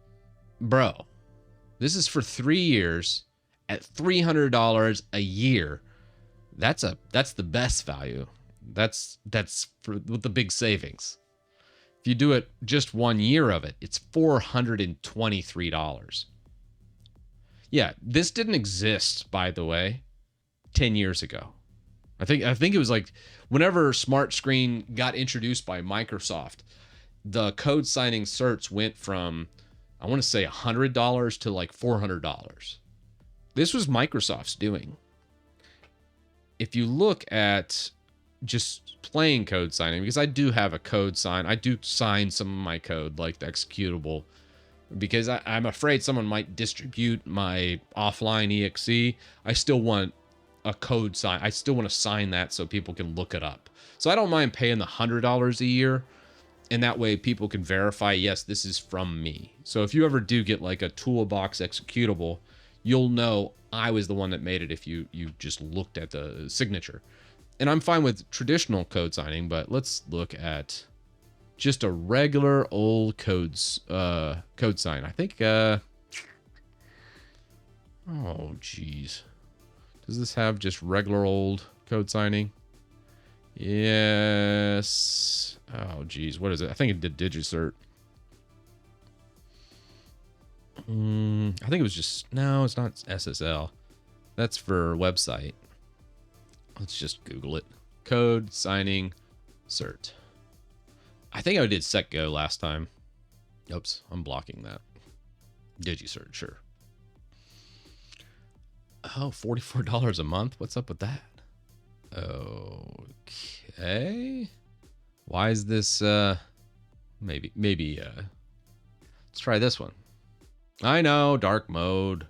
bro, this is for 3 years at $300 a year. That's the best value. That's for with the big savings. If you do it just 1 year of it, it's $423. Yeah, this didn't exist, by the way, 10 years ago. I think it was like whenever Smart Screen got introduced by Microsoft, the code signing certs went from, I want to say $100 to like $400. This was Microsoft's doing. If you look at just plain code signing, because I do have a code sign, I do sign some of my code, like the executable, because I'm afraid someone might distribute my offline exe. I still want a code sign. I still want to sign that so people can look it up. So I don't mind paying the $100 a year, and that way people can verify, yes, this is from me. So if you ever do get like a toolbox executable, you'll know I was the one that made it if you just looked at the signature. And I'm fine with traditional code signing, but let's look at just a regular old code sign. I think, oh, geez. Does this have just regular old code signing? Yes. Oh, geez. What is it? I think it did DigiCert. I think it was just, no, it's not SSL. That's for website. Let's just Google it. Code signing cert. I think I did SecGo last time. Oops, I'm blocking that. DigiCert, sure. Oh, $44 a month? What's up with that? Okay. Why is this, maybe, let's try this one. I know, dark mode.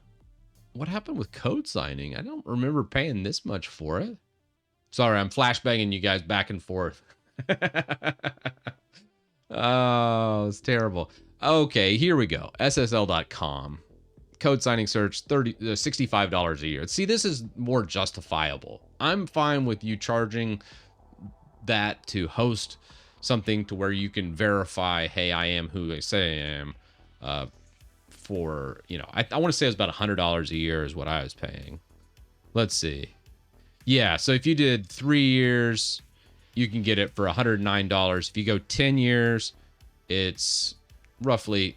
What happened with code signing? I don't remember paying this much for it. Sorry, I'm flashbanging you guys back and forth. Oh, it's terrible. Okay, here we go. SSL.com. Code signing search, $65 a year. See, this is more justifiable. I'm fine with you charging that to host something to where you can verify, hey, I am who I say I am. For, you know, I want to say it was about $100 a year is what I was paying. Let's see. Yeah, so if you did 3 years, you can get it for $109. If you go 10 years, it's roughly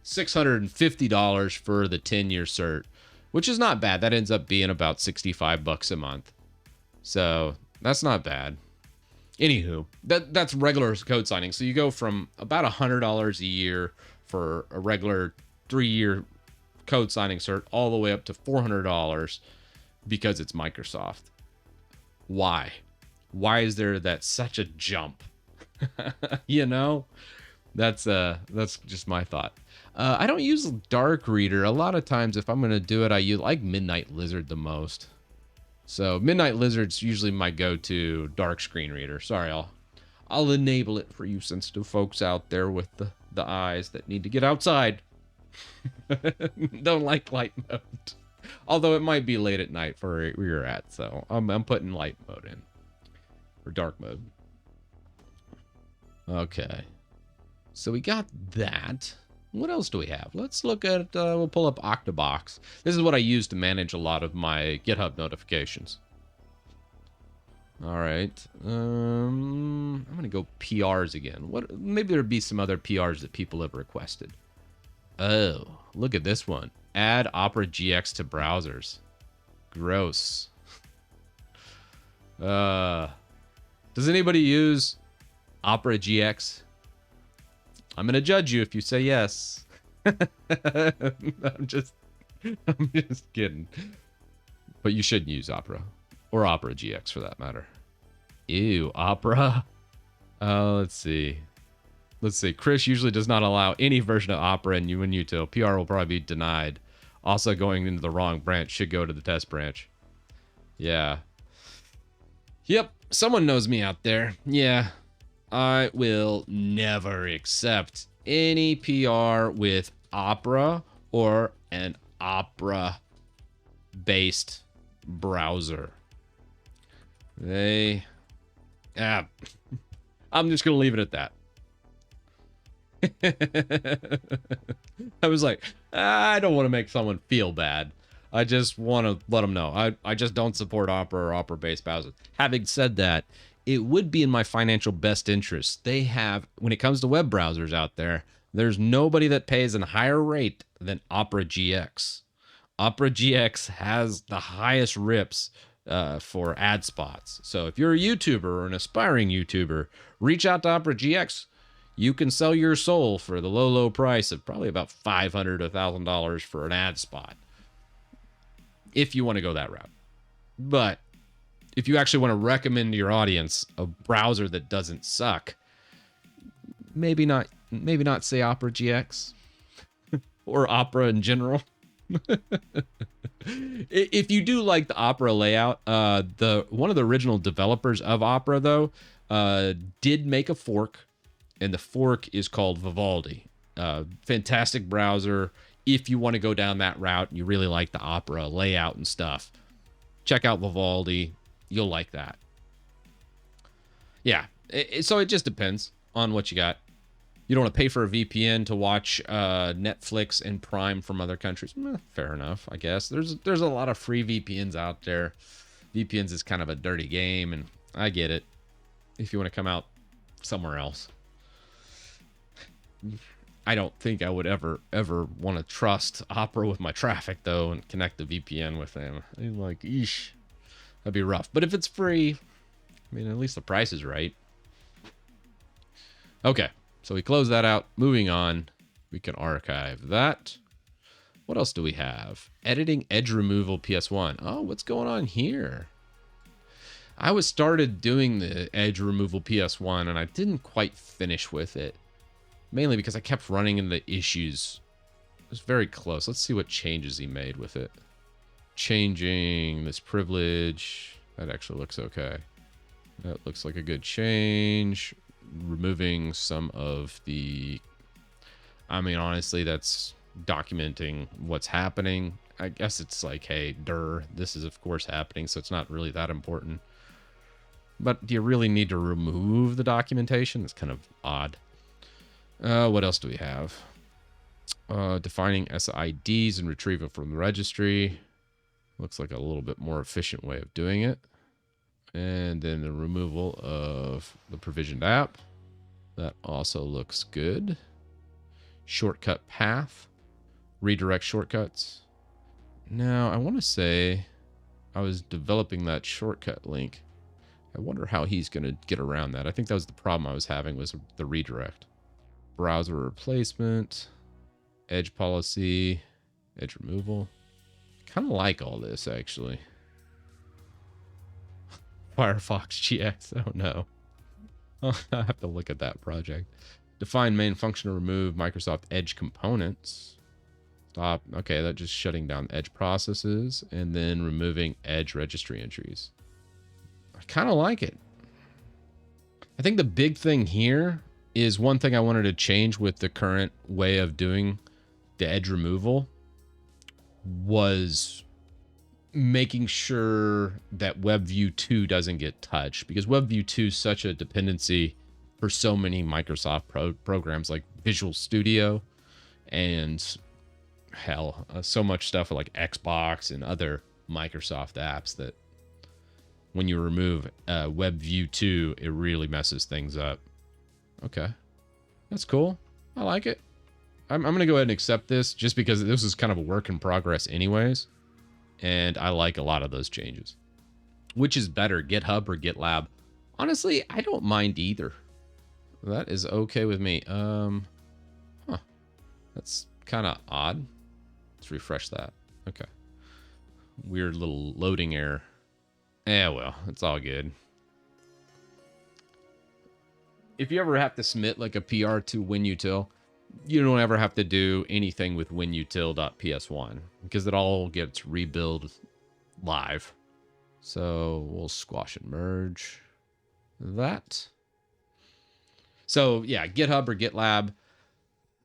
$650 for the 10-year cert, which is not bad. That ends up being about $65 a month. So that's not bad. Anywho, that's regular code signing. So you go from about $100 a year for a regular 3-year code signing cert all the way up to $400 because it's Microsoft. Why? Why is there that such a jump? You know, that's just my thought. I don't use Dark Reader. A lot of times if I'm going to do it, I like Midnight Lizard the most. So Midnight Lizard's usually my go-to dark screen reader. Sorry, I'll enable it for you sensitive folks out there with the eyes that need to get outside. Don't like light mode. Although it might be late at night for where you're at, so I'm putting light mode in. Or dark mode. Okay. So we got that. What else do we have? Let's look at, we'll pull up Octobox. This is what I use to manage a lot of my GitHub notifications. All right. I'm going to go PRs again. Maybe there'd be some other PRs that people have requested. Oh, look at this one. Add Opera GX to browsers. Gross. Does anybody use Opera GX? I'm going to judge you if you say yes. I'm just kidding. But you shouldn't use Opera. Or Opera GX for that matter. Ew, Opera. Let's see. Chris usually does not allow any version of Opera in WinUtil. PR will probably be denied. Also going into the wrong branch should go to the test branch. Yeah. Yep. someone knows me out there. Yeah, I will never accept any PR with Opera or an Opera-based browser. I'm just going to leave it at that. I was like, I don't want to make someone feel bad. I just want to let them know. I just don't support Opera or Opera-based browsers. Having said that, it would be in my financial best interest. They have, when it comes to web browsers out there, there's nobody that pays a higher rate than Opera GX. Opera GX has the highest rips for ad spots. So if you're a YouTuber or an aspiring YouTuber, reach out to Opera GX. You can sell your soul for the low, low price of probably about $500 to $1,000 for an ad spot, if you want to go that route. But if you actually want to recommend to your audience a browser that doesn't suck, maybe not say Opera GX or Opera in general. If you do like the Opera layout, one of the original developers of Opera though did make a fork, and the fork is called Vivaldi. Fantastic browser. If you want to go down that route and you really like the Opera layout and stuff, check out Vivaldi. You'll like that. Yeah, so it just depends on what you got. You don't want to pay for a VPN to watch Netflix and Prime from other countries. Fair enough, I guess. There's a lot of free VPNs out there. VPNs is kind of a dirty game, and I get it. If you want to come out somewhere else. I don't think I would ever want to trust Opera with my traffic, though, and connect the VPN with them. I'm like, eesh, that'd be rough. But if it's free, I mean, at least the price is right. Okay, so we close that out. Moving on, we can archive that. What else do we have? Editing edge removal PS1. Oh, what's going on here? I started doing the edge removal PS1, and I didn't quite finish with it. Mainly because I kept running into issues. It was very close. Let's see what changes he made with it. Changing this privilege. That actually looks okay. That looks like a good change. Removing some of the... I mean, honestly, that's documenting what's happening. I guess it's like, hey, this is of course happening, so it's not really that important. But do you really need to remove the documentation? It's kind of odd. What else do we have? Defining SIDs and retrieving from the registry. Looks like a little bit more efficient way of doing it. And then the removal of the provisioned app. That also looks good. Shortcut path. Redirect shortcuts. Now, I want to say I was developing that shortcut link. I wonder how he's going to get around that. I think that was the problem I was having, was the redirect. Browser replacement, edge policy, edge removal. Kind of like all this, actually. Firefox GX, oh no. I'll have to look at that project. Define main function to remove Microsoft Edge components. Stop. Okay, that's just shutting down Edge processes and then removing Edge registry entries. I kind of like it. I think the big thing here is one thing I wanted to change with the current way of doing the edge removal was making sure that WebView 2 doesn't get touched, because WebView 2 is such a dependency for so many Microsoft programs like Visual Studio and hell, so much stuff like Xbox and other Microsoft apps that when you remove WebView 2, it really messes things up. Okay, that's cool. I like it. I'm going to go ahead and accept this just because this is kind of a work in progress anyways. And I like a lot of those changes. Which is better, GitHub or GitLab? Honestly, I don't mind either. That is okay with me. That's kind of odd. Let's refresh that. Okay. Weird little loading error. Well, it's all good. If you ever have to submit like a PR to WinUtil, you don't ever have to do anything with winutil.ps1 because it all gets rebuilt live. So we'll squash and merge. that. So yeah, GitHub or GitLab.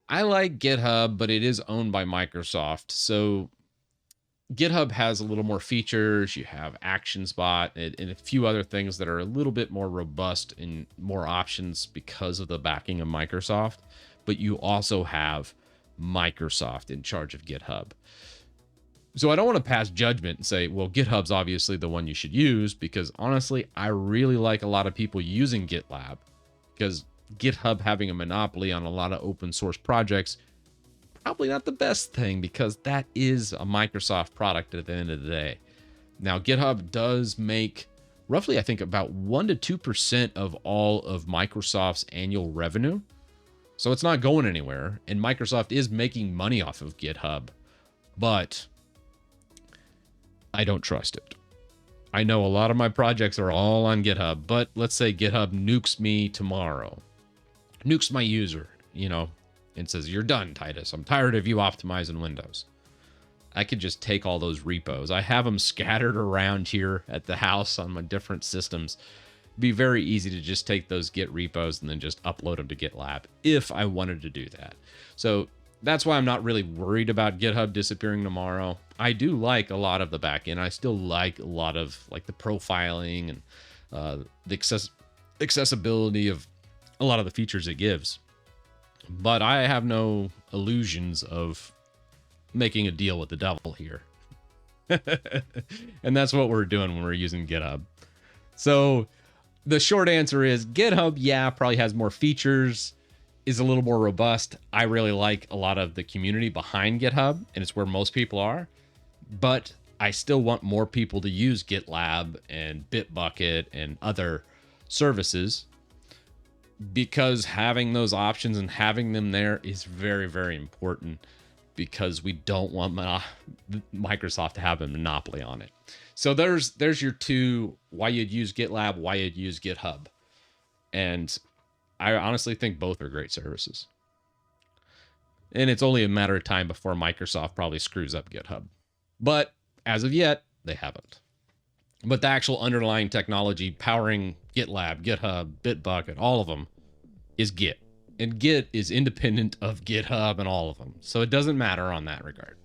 I like GitHub, but it is owned by Microsoft. So GitHub has a little more features. You have ActionSpot and a few other things that are a little bit more robust and more options because of the backing of Microsoft. But you also have Microsoft in charge of GitHub. So I don't want to pass judgment and say, well, GitHub's obviously the one you should use, because honestly, I really like a lot of people using GitLab, because GitHub having a monopoly on a lot of open source projects, probably not the best thing, because that is a Microsoft product at the end of the day. Now, GitHub does make roughly, I think, about 1% to 2% of all of Microsoft's annual revenue. So it's not going anywhere. And Microsoft is making money off of GitHub. But I don't trust it. I know a lot of my projects are all on GitHub, but let's say GitHub nukes me tomorrow. Nukes my user, and says, you're done, Titus. I'm tired of you optimizing Windows. I could just take all those repos. I have them scattered around here at the house on my different systems. It'd be very easy to just take those Git repos and then just upload them to GitLab if I wanted to do that. So that's why I'm not really worried about GitHub disappearing tomorrow. I do like a lot of the backend. I still like a lot of like the profiling and the accessibility of a lot of the features it gives. But I have no illusions of making a deal with the devil here. And that's what we're doing when we're using GitHub. So the short answer is GitHub, yeah, probably has more features, is a little more robust. I really like a lot of the community behind GitHub, and it's where most people are. But I still want more people to use GitLab and Bitbucket and other services, because having those options and having them there is very, very important, because we don't want Microsoft to have a monopoly on it. So there's your two, why you'd use GitLab, why you'd use GitHub. And I honestly think both are great services. And it's only a matter of time before Microsoft probably screws up GitHub. But as of yet, they haven't. But the actual underlying technology powering GitLab, GitHub, Bitbucket, all of them is Git. And Git is independent of GitHub and all of them. So it doesn't matter on that regard.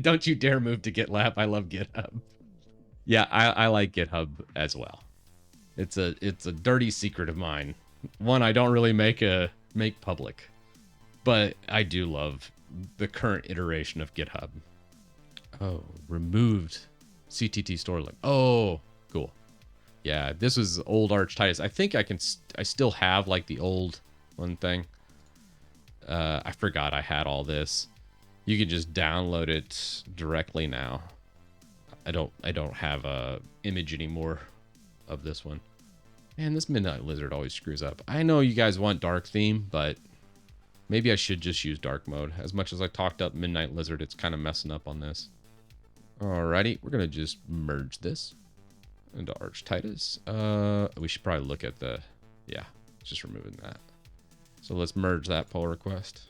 Don't you dare move to GitLab. I love GitHub. Yeah, I like GitHub as well. It's a dirty secret of mine. One I don't really make public. But I do love the current iteration of GitHub. Oh, removed CTT store link. Oh, cool. Yeah, this was old Arch Titus. I think I still have like the old one thing. I forgot I had all this. You can just download it directly now. I don't have a image anymore of this one. Man, this Midnight Lizard always screws up. I know you guys want dark theme, but maybe I should just use dark mode. As much as I talked up Midnight Lizard, it's kind of messing up on this. Alrighty, we're gonna just merge this into Arch Titus. We should probably look at just removing that. So let's merge that pull request.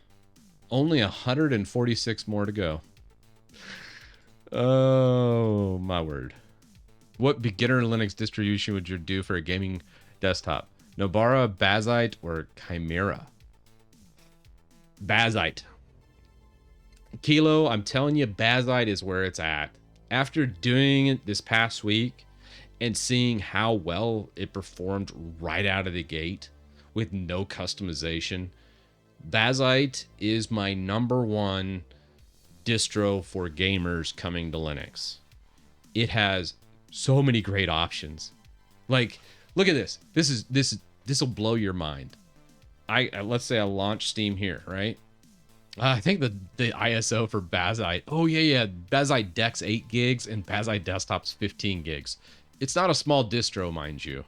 Only 146 more to go. Oh my word. What beginner Linux distribution would you do for a gaming desktop? Nobara, Bazite, or Chimera? Bazite. Kilo, I'm telling you, Bazite is where it's at. After doing it this past week and seeing how well it performed right out of the gate with no customization, Bazite is my #1 distro for gamers coming to Linux. It has so many great options. Like, look at this. This will blow your mind. Let's say I launch Steam here, right? I think the ISO for Bazite. Oh yeah. Bazite Dex 8 gigs and Bazite Desktop's 15 gigs. It's not a small distro, mind you,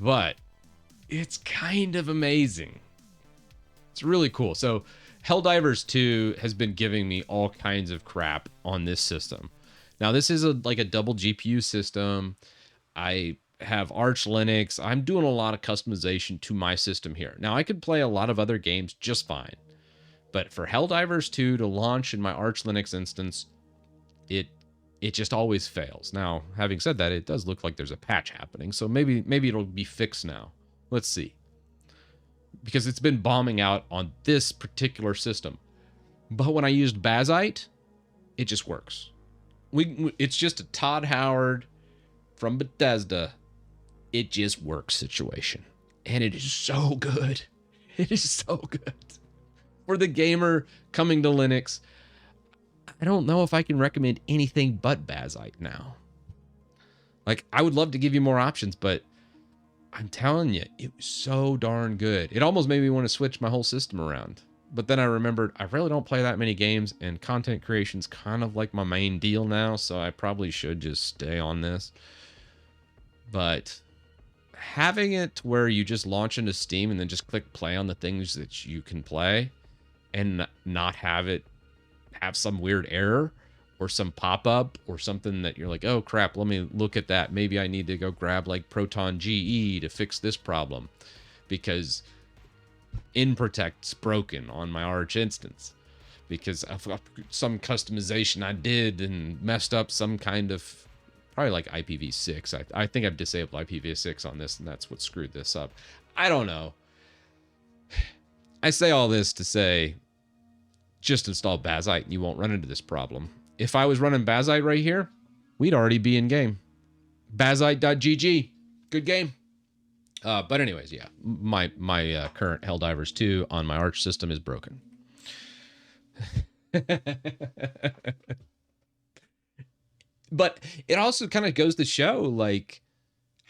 but it's kind of amazing. It's really cool. So Helldivers 2 has been giving me all kinds of crap on this system. Now this is like a double GPU system. I have Arch Linux. I'm doing a lot of customization to my system here. Now I could play a lot of other games just fine, but for Helldivers 2 to launch in my Arch Linux instance, it it just always fails. Now, having said that, it does look like there's a patch happening, so maybe it'll be fixed now. Let's see. Because it's been bombing out on this particular system. But when I used Bazite, it just works. It's just a Todd Howard from Bethesda, it just works situation. And it is so good. It is so good. For the gamer coming to Linux, I don't know if I can recommend anything but Bazite now. Like, I would love to give you more options, but I'm telling you, it was so darn good. It almost made me want to switch my whole system around. But then I remembered I really don't play that many games, and content creation's kind of like my main deal now, so I probably should just stay on this. But having it where you just launch into Steam and then just click play on the things that you can play and not have it have some weird error or some pop-up or something that you're like, oh crap, let me look at that. Maybe I need to go grab like Proton GE to fix this problem because InProtect's broken on my Arch instance because of some customization I did and messed up some kind of probably like IPv6. I think I've disabled IPv6 on this, and that's what screwed this up. I don't know. I say all this to say, just install Bazite and you won't run into this problem. If I was running Bazite right here, we'd already be in game. Bazite.gg. Good game. But anyways, yeah, my current Helldivers 2 on my Arch system is broken. But it also kind of goes to show like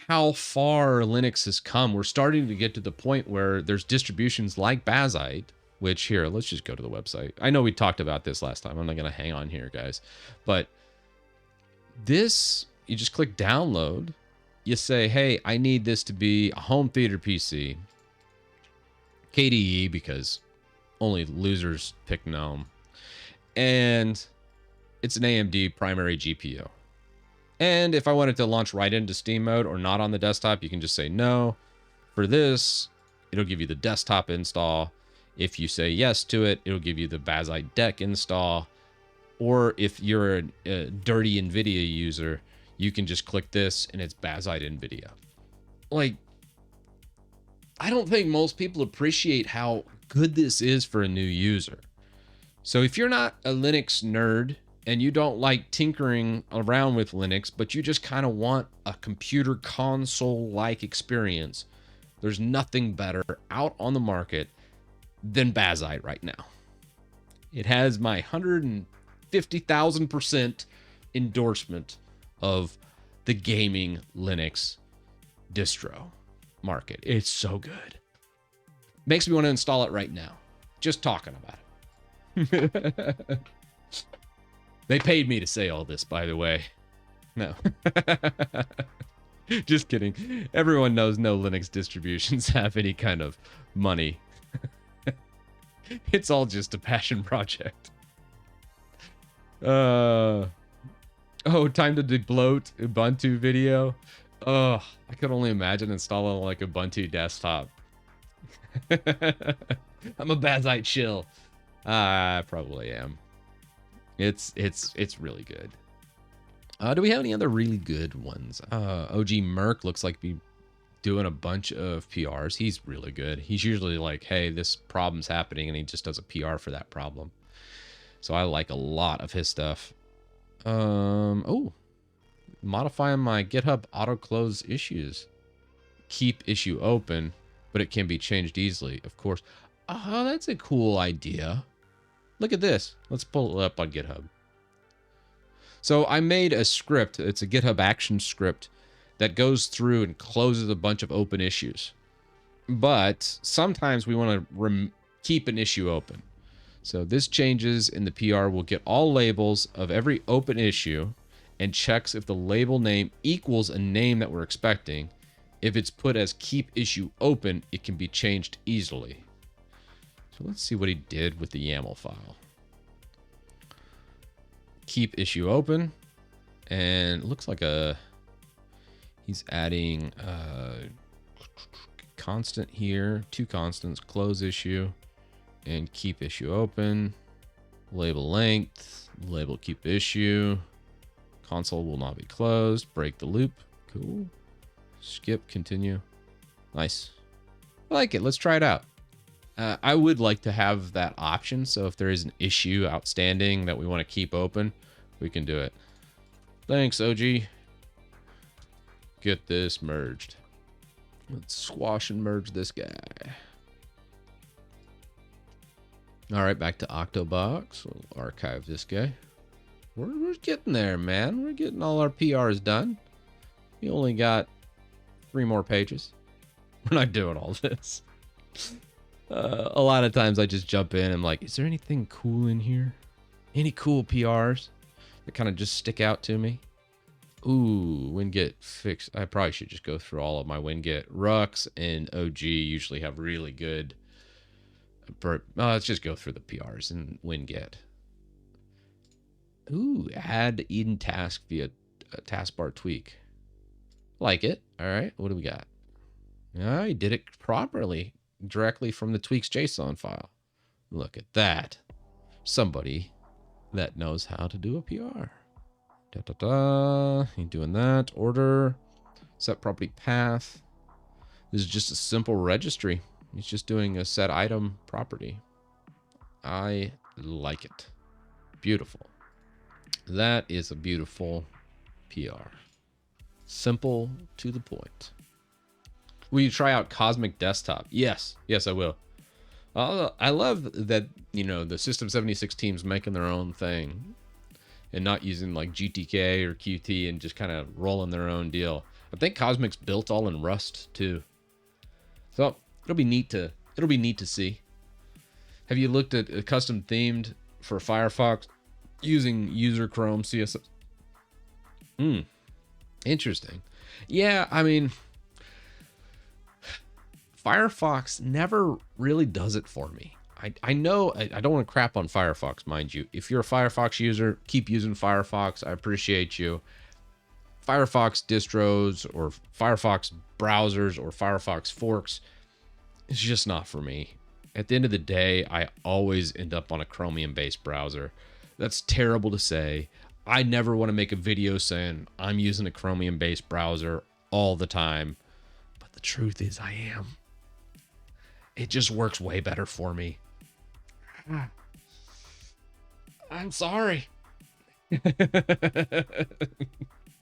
how far Linux has come. We're starting to get to the point where there's distributions like Bazite, which here, let's just go to the website. I know we talked about this last time. I'm not going to hang on here, guys. But this, you just click download. You say, hey, I need this to be a home theater PC. KDE, because only losers pick GNOME. And it's an AMD primary GPU. And if I wanted to launch right into Steam mode or not on the desktop, you can just say no. For this, it'll give you the desktop install. If you say yes to it, it'll give you the Bazite deck install. Or if you're a dirty NVIDIA user, you can just click this and it's Bazite NVIDIA. Like, I don't think most people appreciate how good this is for a new user. So if you're not a Linux nerd and you don't like tinkering around with Linux, but you just kind of want a computer console-like experience, there's nothing better out on the market than Bazite right now. It has my 150,000% endorsement of the gaming Linux distro market. It's so good. Makes me want to install it right now. Just talking about it. They paid me to say all this, by the way. No. Just kidding. Everyone knows no Linux distributions have any kind of money. It's all just a passion project. Oh, time to debloat Ubuntu video. Oh, I could only imagine installing like Ubuntu desktop. I'm a Bazite shill. I probably am. It's really good. Do we have any other really good ones? OG Merc looks like be doing a bunch of PRs. He's really good. He's usually like, hey, this problem's happening, and he just does a PR for that problem. So I like a lot of his stuff. Oh, modifying my GitHub auto close issues. Keep issue open, but it can be changed easily, of course. Oh, that's a cool idea. Look at this. Let's pull it up on GitHub. So I made a script. It's a GitHub action script that goes through and closes a bunch of open issues. But sometimes we want to keep an issue open. So this changes in the PR will get all labels of every open issue and checks if the label name equals a name that we're expecting. If it's put as keep issue open, it can be changed easily. So let's see what he did with the YAML file. Keep issue open, and it looks like he's adding constant here, two constants, close issue, and keep issue open, label length, label keep issue, Console will not be closed. Break the loop. Cool. Skip, continue. Nice. I like it. Let's try it out. I would like to have that option. So if there is an issue outstanding that we want to keep open, we can do it. Thanks, OG. Get this merged. Let's squash and merge this guy. All right, back to Octobox. We'll archive this guy. We're getting there, man. We're getting all our PRs done. We only got 3 more pages. We're not doing all this. A lot of times I just jump in and I'm like, is there anything cool in here? Any cool PRs that kind of just stick out to me? Ooh, WinGet fix. I probably should just go through all of my WinGet. Rux and OG usually have really good. Let's just go through the PRs and WinGet. Ooh, add Eden task via taskbar tweak. Like it. All right, what do we got? I did it properly, directly from the tweaks JSON file. Look at that. Somebody that knows how to do a PR. Ain't doing that. Order. Set property path. This is just a simple registry. He's just doing a set item property. I like it. Beautiful. That is a beautiful PR. Simple to the point. Will you try out Cosmic Desktop? Yes. Yes, I will. I love that, you know, the System 76 team's making their own thing and not using like GTK or Qt and just kind of rolling their own deal. I think Cosmic's built all in Rust too. So it'll be neat to see. Have you looked at a custom themed for Firefox using user Chrome CSS? Interesting. Yeah, I mean, Firefox never really does it for me. I know I don't want to crap on Firefox, mind you. If you're a Firefox user, keep using Firefox. I appreciate you. Firefox distros or Firefox browsers or Firefox forks, it's just not for me. At the end of the day, I always end up on a Chromium-based browser. That's terrible to say. I never want to make a video saying I'm using a Chromium-based browser all the time. But the truth is I am. It just works way better for me. I'm sorry.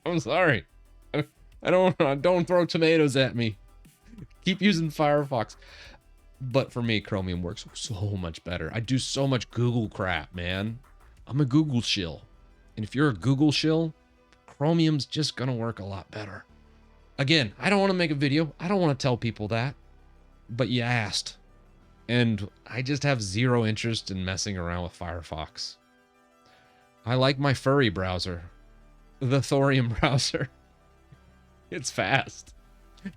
I'm sorry. I don't throw tomatoes at me. Keep using Firefox. But for me, Chromium works so much better. I do so much Google crap, man. I'm a Google shill. And if you're a Google shill, Chromium's just gonna work a lot better. Again, I don't want to make a video. I don't want to tell people that. But you asked. And I just have zero interest in messing around with Firefox. I like my furry browser. The Thorium browser. It's fast.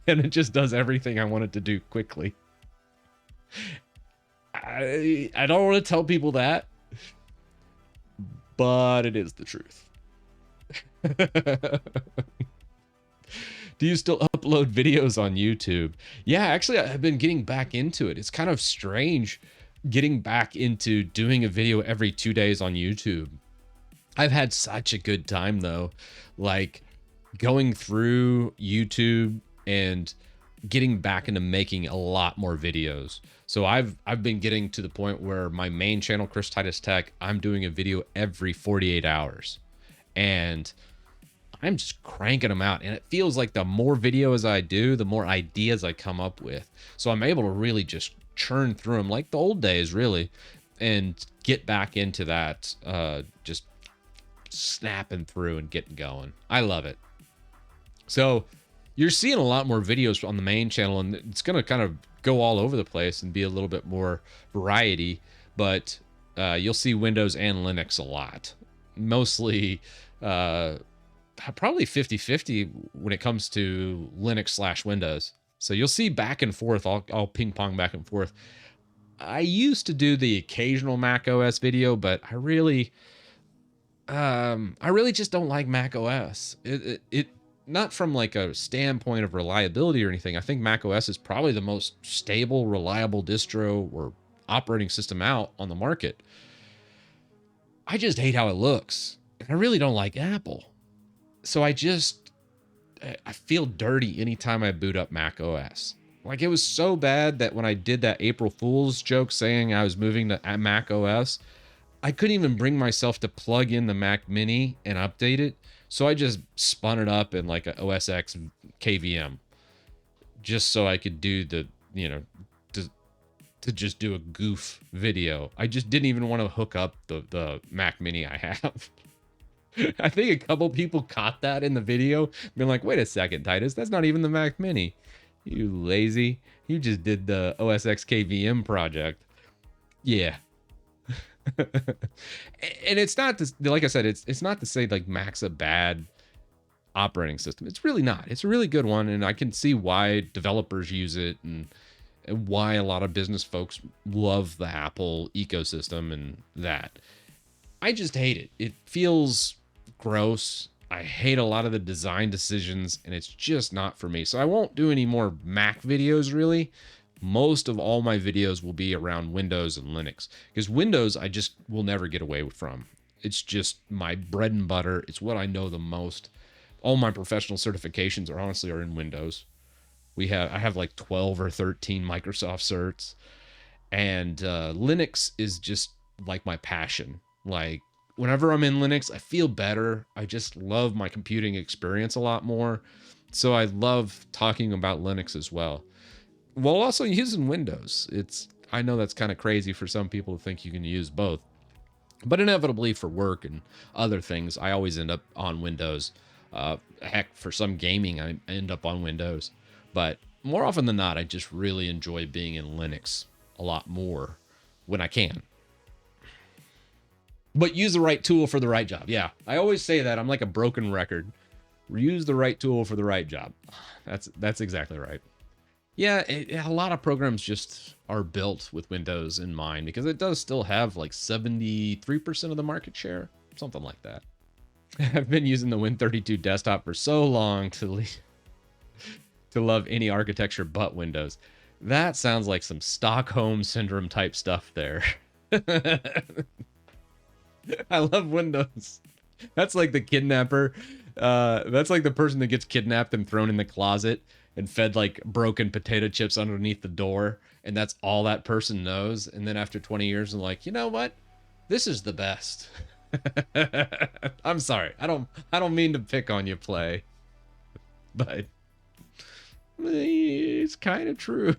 And it just does everything I want it to do quickly. I don't want to tell people that. But it is the truth. Do you still upload videos on YouTube? Yeah, actually, I've been getting back into it. It's kind of strange getting back into doing a video every 2 days on YouTube. I've had such a good time, though. Like, going through YouTube and getting back into making a lot more videos. So I've been getting to the point where my main channel, Chris Titus Tech, I'm doing a video every 48 hours. And I'm just cranking them out. And it feels like the more videos I do, the more ideas I come up with. So I'm able to really just churn through them like the old days, really, and get back into that, just snapping through and getting going. I love it. So you're seeing a lot more videos on the main channel, and it's going to kind of go all over the place and be a little bit more variety, but you'll see Windows and Linux a lot. Mostly, probably 50-50 when it comes to Linux/Windows. So you'll see back and forth. I'll ping pong back and forth. I used to do the occasional Mac OS video, but I really just don't like Mac OS. It not from like a standpoint of reliability or anything. I think Mac OS is probably the most stable, reliable distro or operating system out on the market. I just hate how it looks. I really don't like Apple. So I feel dirty anytime I boot up Mac OS. Like, it was so bad that when I did that April Fool's joke saying I was moving to Mac OS, I couldn't even bring myself to plug in the Mac Mini and update it. So I just spun it up in like a OS X KVM just so I could do the, to just do a goof video. I just didn't even want to hook up the Mac Mini I have. I think a couple people caught that in the video, been like, wait a second, Titus, that's not even the Mac Mini. You lazy. You just did the OS X KVM project. Yeah. And it's not to, like I said, it's not to say like Mac's a bad operating system. It's really not. It's a really good one, and I can see why developers use it and why a lot of business folks love the Apple ecosystem and that. I just hate it. It feels gross. I hate a lot of the design decisions, and it's just not for me. So I won't do any more Mac videos, really. Most of all my videos will be around Windows and Linux, because Windows I just will never get away from. It's just my bread and butter. It's what I know the most. All my professional certifications are in Windows. I have like 12 or 13 Microsoft certs, and Linux is just like my passion. Like, whenever I'm in Linux, I feel better. I just love my computing experience a lot more. So I love talking about Linux as well, while also using Windows. I know that's kind of crazy for some people to think you can use both, but inevitably for work and other things, I always end up on Windows. Heck, for some gaming, I end up on Windows. But more often than not, I just really enjoy being in Linux a lot more when I can. But use the right tool for the right job. Yeah, I always say that. I'm like a broken record. Use the right tool for the right job. That's exactly right. Yeah, a lot of programs just are built with Windows in mind, because it does still have like 73% of the market share, something like that. I've been using the Win32 desktop for so long to love any architecture but Windows. That sounds like some Stockholm Syndrome type stuff there. I love Windows. That's like the kidnapper. That's like the person that gets kidnapped and thrown in the closet and fed like broken potato chips underneath the door, and that's all that person knows. And then after 20 years, I'm like, you know what? This is the best. I'm sorry. I don't mean to pick on you, Play, but it's kind of true.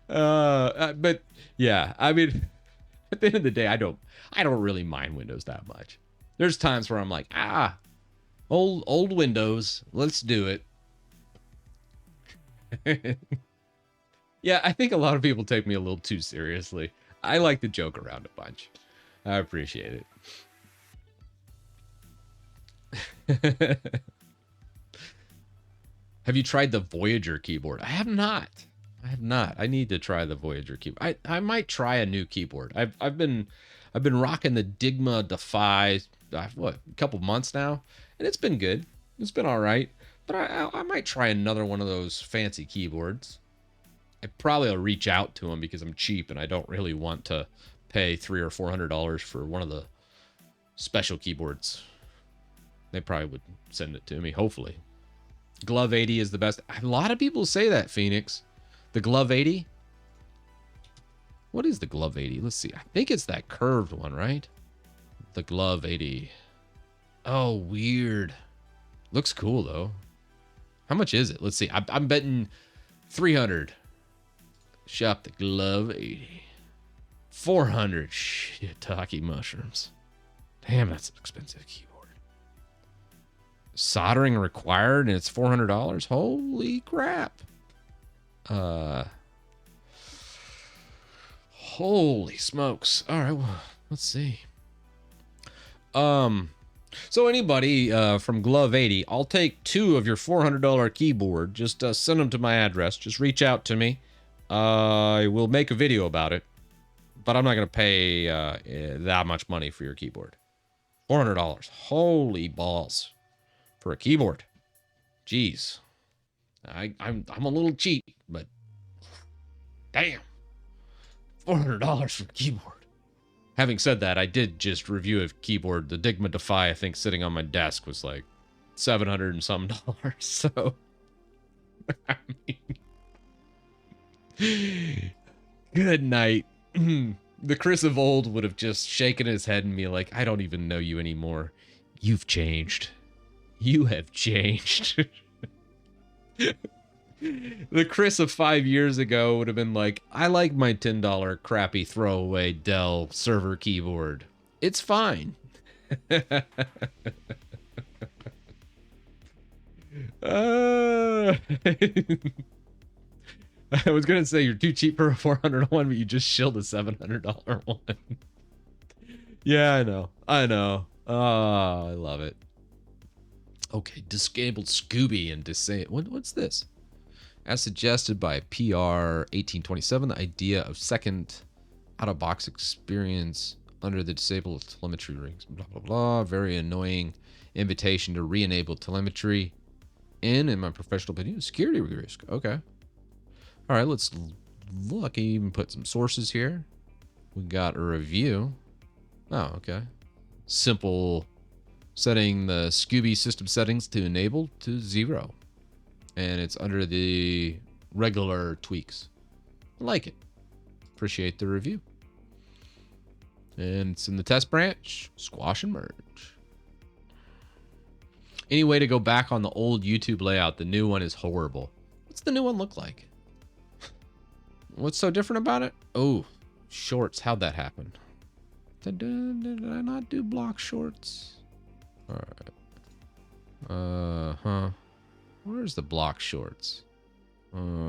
But yeah, I mean, at the end of the day, I don't really mind Windows that much. There's times where I'm like, old Windows, let's do it. Yeah, I think a lot of people take me a little too seriously. I like to joke around a bunch. I appreciate it. Have you tried the Voyager keyboard? I have not. I need to try the Voyager keyboard. I might try a new keyboard. I've been rocking the Digma Defy a couple months now, and it's been good. It's been all right. But I might try another one of those fancy keyboards. I probably will reach out to them because I'm cheap and I don't really want to pay $300 or $400 for one of the special keyboards. They probably would send it to me, hopefully. Glove 80 is the best. A lot of people say that, Phoenix. The Glove 80? What is the Glove 80? Let's see. I think it's that curved one, right? The Glove 80. Oh, weird. Looks cool, though. How much is it? Let's see. I'm betting 300. Shop the Glove 80. 400 shiitake mushrooms. Damn, that's an expensive keyboard. Soldering required, and it's $400. Holy crap. Holy smokes. All right, well, let's see. So anybody from Glove 80, I'll take 2 of your $400 keyboard. Just send them to my address. Just reach out to me. I will make a video about it, but I'm not going to pay that much money for your keyboard. $400. Holy balls for a keyboard. Jeez. I'm a little cheap, but damn. $400 for a keyboard. Having said that, I did just review a keyboard. The Digma Defy, I think, sitting on my desk was like $700 and some dollars. So, I mean, good night. The Chris of old would have just shaken his head and be like, I don't even know you anymore. You've changed. You have changed. The Chris of 5 years ago would have been like, I like my $10 crappy throwaway Dell server keyboard. It's fine. I was going to say you're too cheap for a $400 one, but you just shilled a $700 one. Yeah, I know. I know. Oh, I love it. Okay, disabled Scooby and what's this? As suggested by PR 1827, the idea of second out-of-box experience under the disabled telemetry rings. Blah, blah, blah. Very annoying invitation to re-enable telemetry in my professional opinion, security risk. Okay. All right, let's look. I even put some sources here. We got a review. Oh, okay. Simple setting the Scooby system settings to enable to 0. And it's under the regular tweaks. I like it. Appreciate the review. And it's in the test branch. Squash and merge. Any way to go back on the old YouTube layout? The new one is horrible. What's the new one look like? What's so different about it? Oh, shorts. How'd that happen? Did I not do block shorts? All right. Where's the block shorts?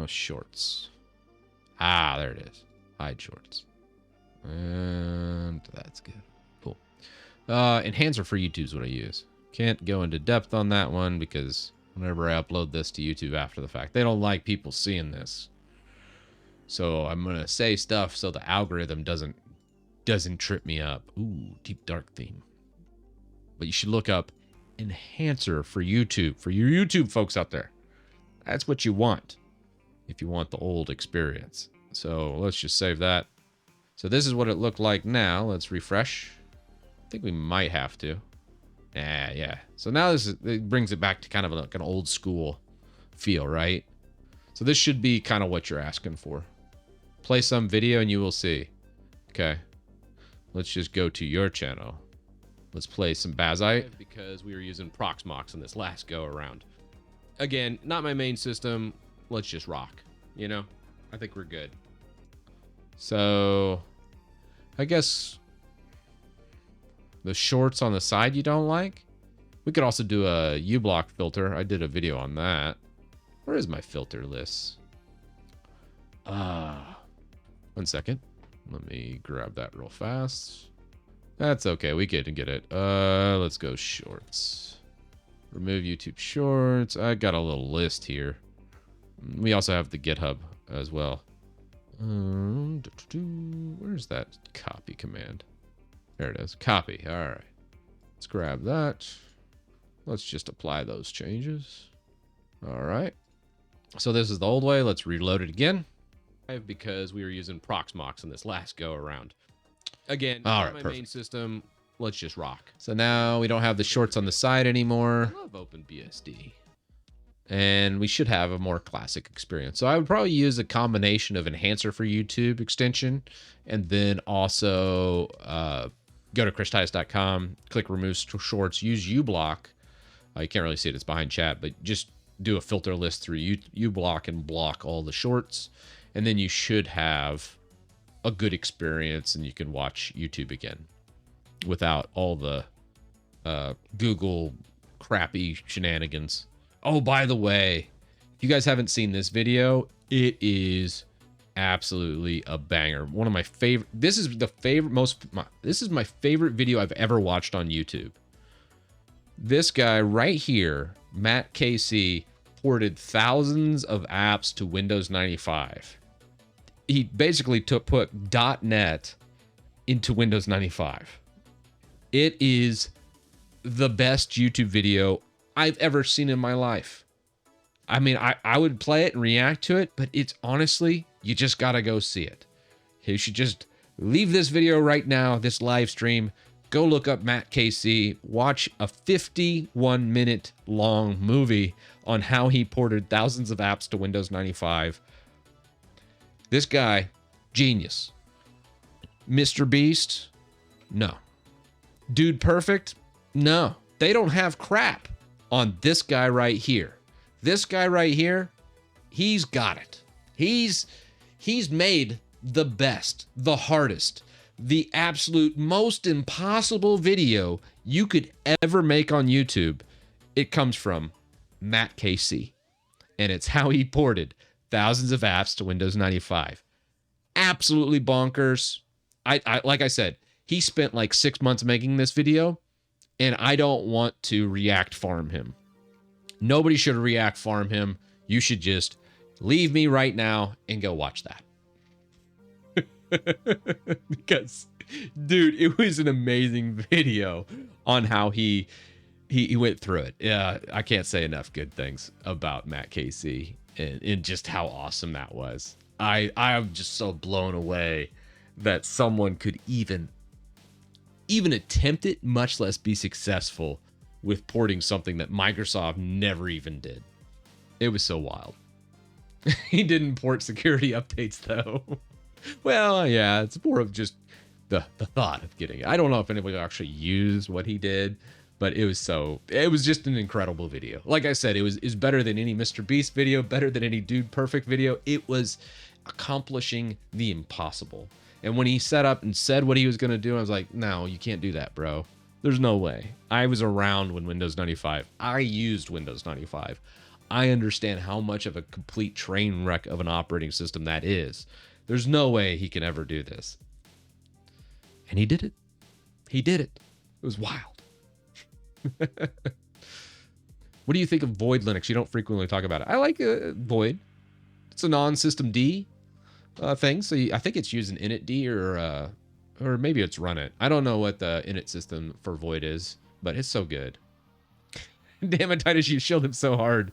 Shorts. Ah, there it is. Hide shorts. And that's good. Cool. Enhancer for YouTube is what I use. Can't go into depth on that one because whenever I upload this to YouTube after the fact, they don't like people seeing this. So I'm going to say stuff so the algorithm doesn't trip me up. Ooh, deep dark theme. But you should look up enhancer for YouTube, for your YouTube folks out there. That's what you want if you want the old experience. So let's just save that. So this is what it looked like now. Let's refresh. I think we might have to. Yeah. So now it brings it back to kind of like an old school feel, right? So this should be kind of what you're asking for. Play some video and you will see. Okay. Let's just go to your channel. Let's play some Bazite because we were using Proxmox in this last go around. Again, not my main system. Let's just rock. You know, I think we're good. So I guess the shorts on the side you don't like. We could also do a U-block filter. I did a video on that. Where is my filter list? 1 second. Let me grab that real fast. That's okay. We can get it. Let's go shorts. Remove YouTube shorts. I got a little list here. We also have the GitHub as well. Where's that copy command? There it is. Copy. All right. Let's grab that. Let's just apply those changes. All right. So this is the old way. Let's reload it again. Because we were using Proxmox in this last go around. Again, not my main system. Let's just rock. So now we don't have the shorts on the side anymore. I love OpenBSD. And we should have a more classic experience. So I would probably use a combination of enhancer for YouTube extension and then also go to christias.com, click remove shorts, use uBlock. You can't really see it, it's behind chat, but just do a filter list through uBlock and block all the shorts. And then you should have a good experience and you can watch YouTube again without all the Google crappy shenanigans. Oh, by the way, if you guys haven't seen this video, it is absolutely a banger. One of my favorite. This is my favorite video I've ever watched on YouTube. This guy right here, Matt KC, ported thousands of apps to Windows 95. He basically put .NET into Windows 95. It is the best YouTube video I've ever seen in my life. I mean, I would play it and react to it, but it's honestly, you just gotta go see it. You should just leave this video right now, this live stream. Go look up Matt KC. Watch a 51-minute long movie on how he ported thousands of apps to Windows 95. This guy, genius. Mr. Beast? No. Dude Perfect? No. They don't have crap on this guy right here. This guy right here, he's got it. He's made the best, the hardest, the absolute most impossible video you could ever make on YouTube. It comes from Matt KC, and it's how he ported thousands of apps to Windows 95. Absolutely bonkers. I like I said, he spent like 6 months making this video, and I don't want to react farm him. Nobody should react farm him. You should just leave me right now and go watch that. Because, dude, it was an amazing video on how he went through it. Yeah, I can't say enough good things about Matt KC and just how awesome that was. I'm just so blown away that someone could even attempt it, much less be successful with porting something that Microsoft never even did. It was so wild. He didn't port security updates though. Well, yeah, it's more of just the thought of getting it. I don't know if anybody actually used what he did, but it was just an incredible video. Like I said, it was better than any Mr. Beast video, better than any Dude Perfect video. It was accomplishing the impossible. And when he set up and said what he was going to do, I was like, no, you can't do that, bro. There's no way. I was around when Windows 95. I used Windows 95. I understand how much of a complete train wreck of an operating system that is. There's no way he can ever do this. And he did it. He did it. It was wild. What do you think of Void Linux? You don't frequently talk about it. I like Void. It's a non-system D thing. So I think it's using initd or maybe it's run it. I don't know what the init system for Void is, but it's so good. Damn it, Titus, you shilled him so hard.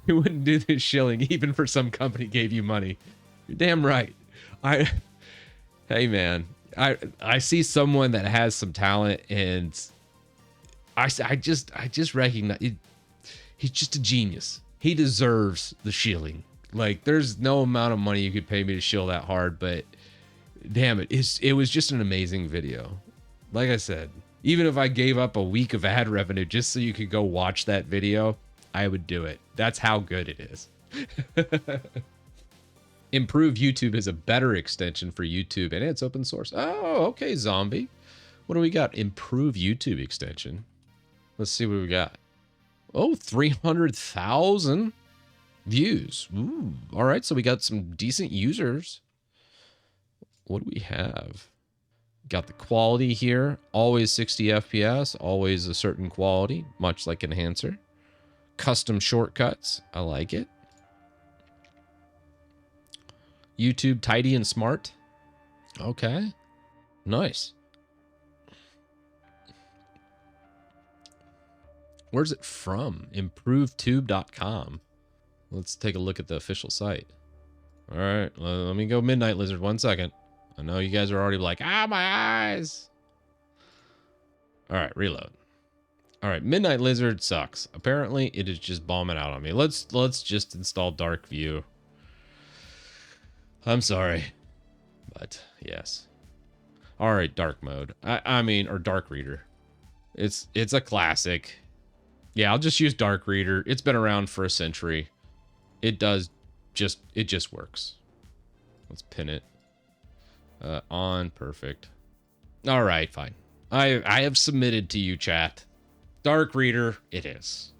You wouldn't do this shilling even for some company gave you money. You're damn right. Hey man, I see someone that has some talent, and I just recognize it. He's just a genius. He deserves the shilling. Like, there's no amount of money you could pay me to shill that hard, but damn it, it was just an amazing video. Like I said, even if I gave up a week of ad revenue just so you could go watch that video, I would do it. That's how good it is. Improve YouTube is a better extension for YouTube, and it's open source. Oh, okay, Zombie. What do we got? Improve YouTube extension. Let's see what we got. Oh, 300,000 views. Ooh, all right, so we got some decent users. What do we have? Got the quality here. Always 60 FPS, always a certain quality, much like Enhancer. Custom shortcuts. I like it. YouTube tidy and smart. Okay. Nice. Where's it from? ImproveTube.com. Let's take a look at the official site. All right. Let me go Midnight Lizard 1 second. I know you guys are already like, my eyes. All right, reload. All right, Midnight Lizard sucks. Apparently, it is just bombing out on me. Let's just install Dark View. I'm sorry, but yes. All right, dark mode. I mean, or Dark Reader. It's a classic. Yeah, I'll just use Dark Reader. It's been around for a century. It just works. Let's pin it. On, perfect. All right, fine. I have submitted to you, chat. Dark Reader, it is.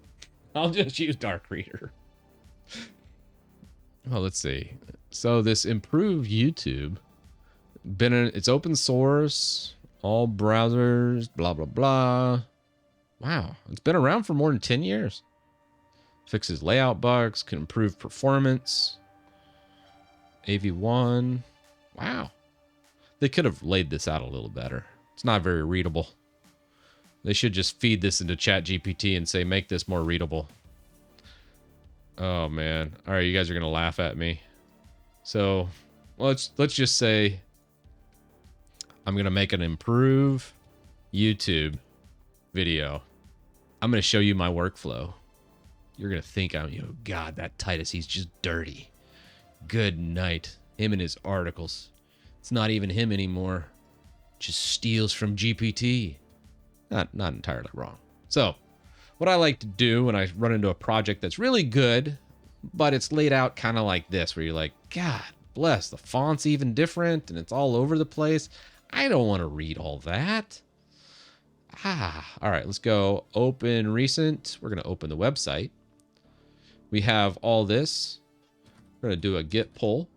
I'll just use Dark Reader. Well, let's see. So this improved YouTube, it's open source, all browsers, blah, blah, blah. Wow, it's been around for more than 10 years. Fixes layout bugs, can improve performance. AV1. Wow. They could have laid this out a little better. It's not very readable. They should just feed this into ChatGPT and say, make this more readable. Oh, man. All right, you guys are going to laugh at me. So let's just say I'm going to make an improve YouTube video. I'm going to show you my workflow. You're going to think God, that Titus, he's just dirty. Good night. Him and his articles. It's not even him anymore. Just steals from GPT. Not entirely wrong. So, what I like to do when I run into a project that's really good, but it's laid out kind of like this, where you're like, God bless, the font's even different and it's all over the place. I don't want to read all that. All right, let's go open recent. We're going to open the website. We have all this. We're going to do a git pull.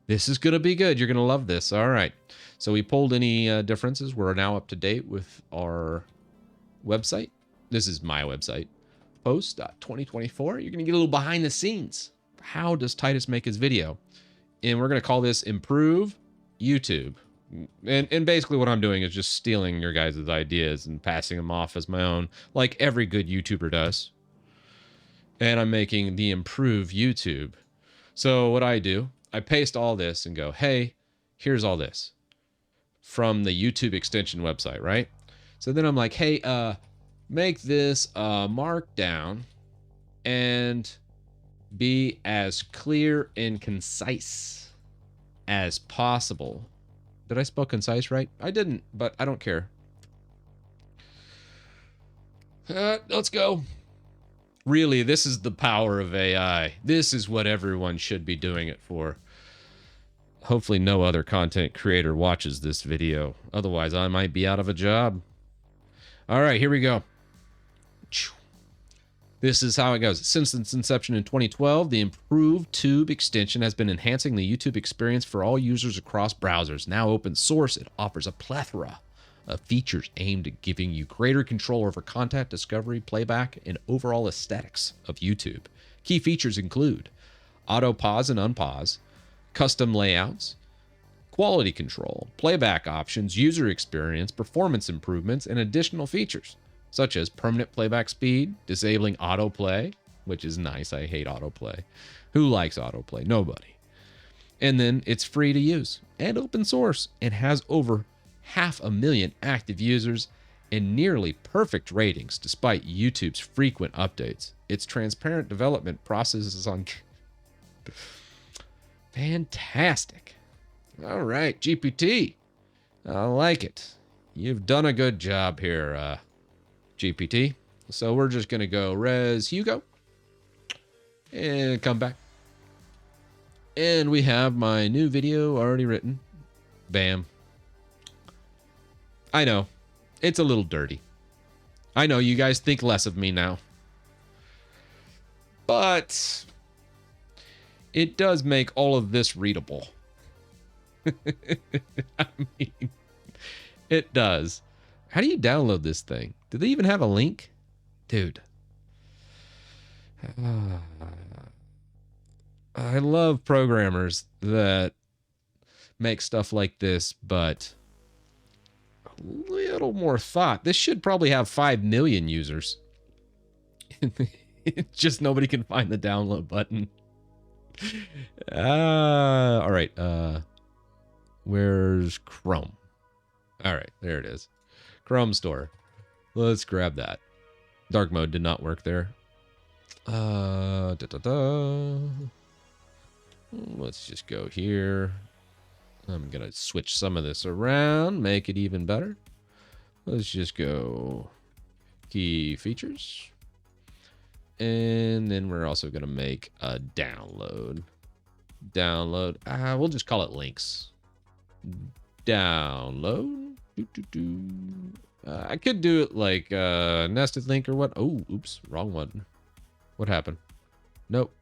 This is going to be good. You're going to love this. All right. So we pulled any differences. We're now up to date with our website. This is my website. Post.2024. You're going to get a little behind the scenes. How does Titus make his video? And we're going to call this Improve YouTube. And basically what I'm doing is just stealing your guys' ideas and passing them off as my own, like every good YouTuber does. And I'm making the Improve YouTube. So what I do, I paste all this and go, hey, here's all this from the YouTube extension website, right? So then I'm like, hey, make this markdown and be as clear and concise as possible. Did I spell concise right? I didn't, but I don't care. Let's go. Really, this is the power of AI. This is what everyone should be doing it for. Hopefully no other content creator watches this video. Otherwise, I might be out of a job. All right, here we go. This is how it goes. Since its inception in 2012, the improved Tube extension has been enhancing the YouTube experience for all users across browsers. Now open source, it offers a plethora of features aimed at giving you greater control over content discovery, playback, and overall aesthetics of YouTube. Key features include auto pause and unpause, custom layouts, quality control, playback options, user experience, performance improvements, and additional features, such as permanent playback speed, disabling autoplay, which is nice. I hate autoplay. Who likes autoplay? Nobody. And then it's free to use and open source and has over 500,000 active users and nearly perfect ratings despite YouTube's frequent updates. Its transparent development process is on... Fantastic. All right, GPT. I like it. You've done a good job here, GPT. So we're just going to go res Hugo and come back. And we have my new video already written. Bam. I know. It's a little dirty. I know you guys think less of me now. But it does make all of this readable. I mean, it does. How do you download this thing? Do they even have a link? Dude. I love programmers that make stuff like this, but a little more thought. This should probably have 5 million users. It's just nobody can find the download button. All right. Where's Chrome? All right, there it is. Chrome store. Let's grab that. Dark mode did not work there. Let's just go here. I'm going to switch some of this around, make it even better. Let's just go key features. And then we're also going to make a download. We'll just call it links. Download. I could do it like nested link or what. Oh, oops, wrong one. What happened? Nope.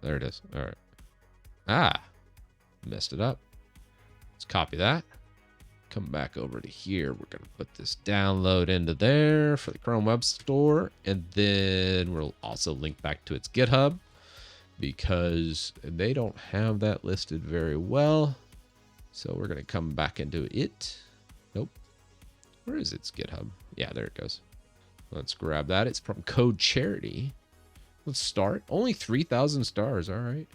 There it is. All right. Messed it up. Let's copy that. Come back over to here. We're going to put this download into there for the Chrome Web Store. And then we'll also link back to its GitHub because they don't have that listed very well. So we're going to come back into it. Nope. Where is its GitHub? Yeah, there it goes. Let's grab that. It's from Code Charity. Let's start. Only 3,000 stars. All right.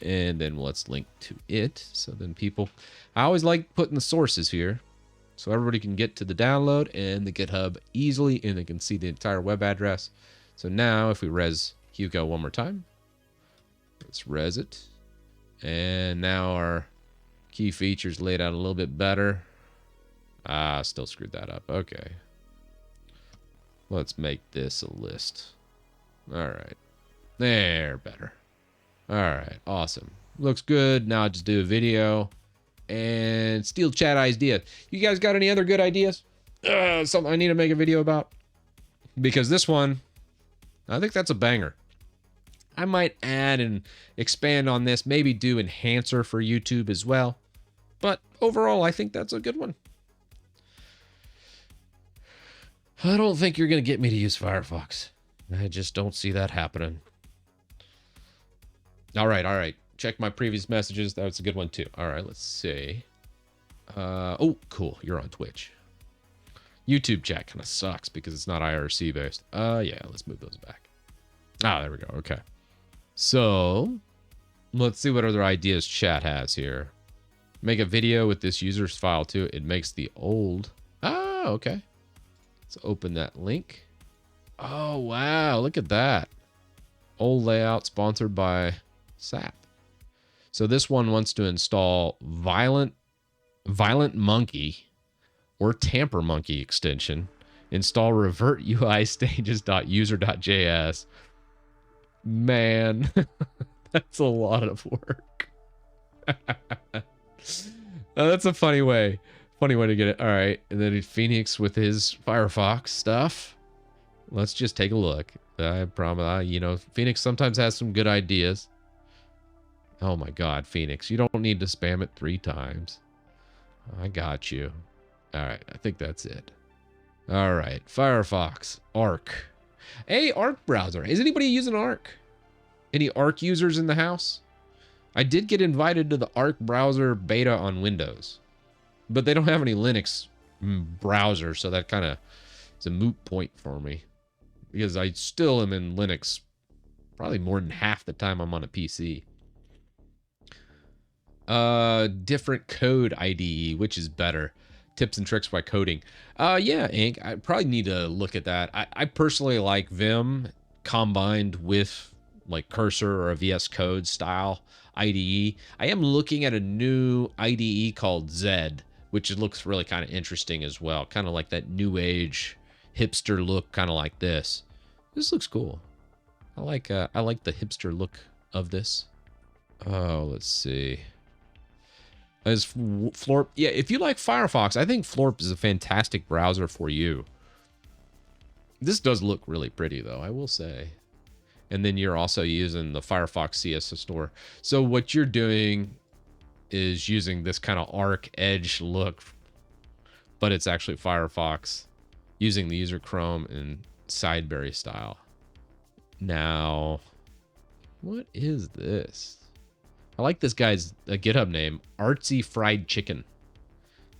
And then let's link to it. So then people, I always like putting the sources here so everybody can get to the download and the GitHub easily, and they can see the entire web address. So now if we res Hugo one more time, let's res it. And now our key features laid out a little bit better. Ah, still screwed that up. Okay. Let's make this a list. All right. There, better. All right, awesome. Looks good. Now I'll just do a video and steal chat idea. You guys got any other good ideas? Something I need to make a video about? Because this one, I think that's a banger. I might add and expand on this, maybe do enhancer for YouTube as well. But overall, I think that's a good one. I don't think you're going to get me to use Firefox. I just don't see that happening. All right. Check my previous messages. That was a good one too. All right, let's see. Oh, cool. You're on Twitch. YouTube chat kind of sucks because it's not IRC based. Yeah, let's move those back. Ah, there we go. Okay. So let's see what other ideas chat has here. Make a video with this user's file too. It makes the old. Ah, okay. Let's open that link. Oh, wow. Look at that. Old layout sponsored by SAP. So this one wants to install Violent Monkey or Tamper Monkey extension. Install revert UI stages.user.js. Man, that's a lot of work. That's a funny way to get it. All right, and then Phoenix with his Firefox stuff. Let's just take a look. I promise, Phoenix sometimes has some good ideas. Oh my God, Phoenix, you don't need to spam it 3 times. I got you. All right, I think that's it. All right, Firefox, Arc. Hey, Arc browser. Is anybody using Arc? Any Arc users in the house? I did get invited to the Arc browser beta on Windows, but they don't have any Linux browser, so that kind of is a moot point for me because I still am in Linux probably more than half the time I'm on a PC. Different code IDE, which is better? Tips and tricks by coding. Yeah, Ink, I probably need to look at that. I personally like Vim combined with like Cursor or a VS Code style IDE. I am looking at a new IDE called Zed, which looks really kind of interesting as well. Kind of like that new age hipster look, kind of like this. This looks cool. I like the hipster look of this. Oh, let's see. As Florp, yeah, if you like Firefox, I think Florp is a fantastic browser for you. This does look really pretty, though, I will say. And then you're also using the Firefox CSS store. So what you're doing is using this kind of Arc Edge look, but it's actually Firefox using the user Chrome and Sideberry style. Now, what is this? I like this guy's GitHub name, Artsy Fried Chicken.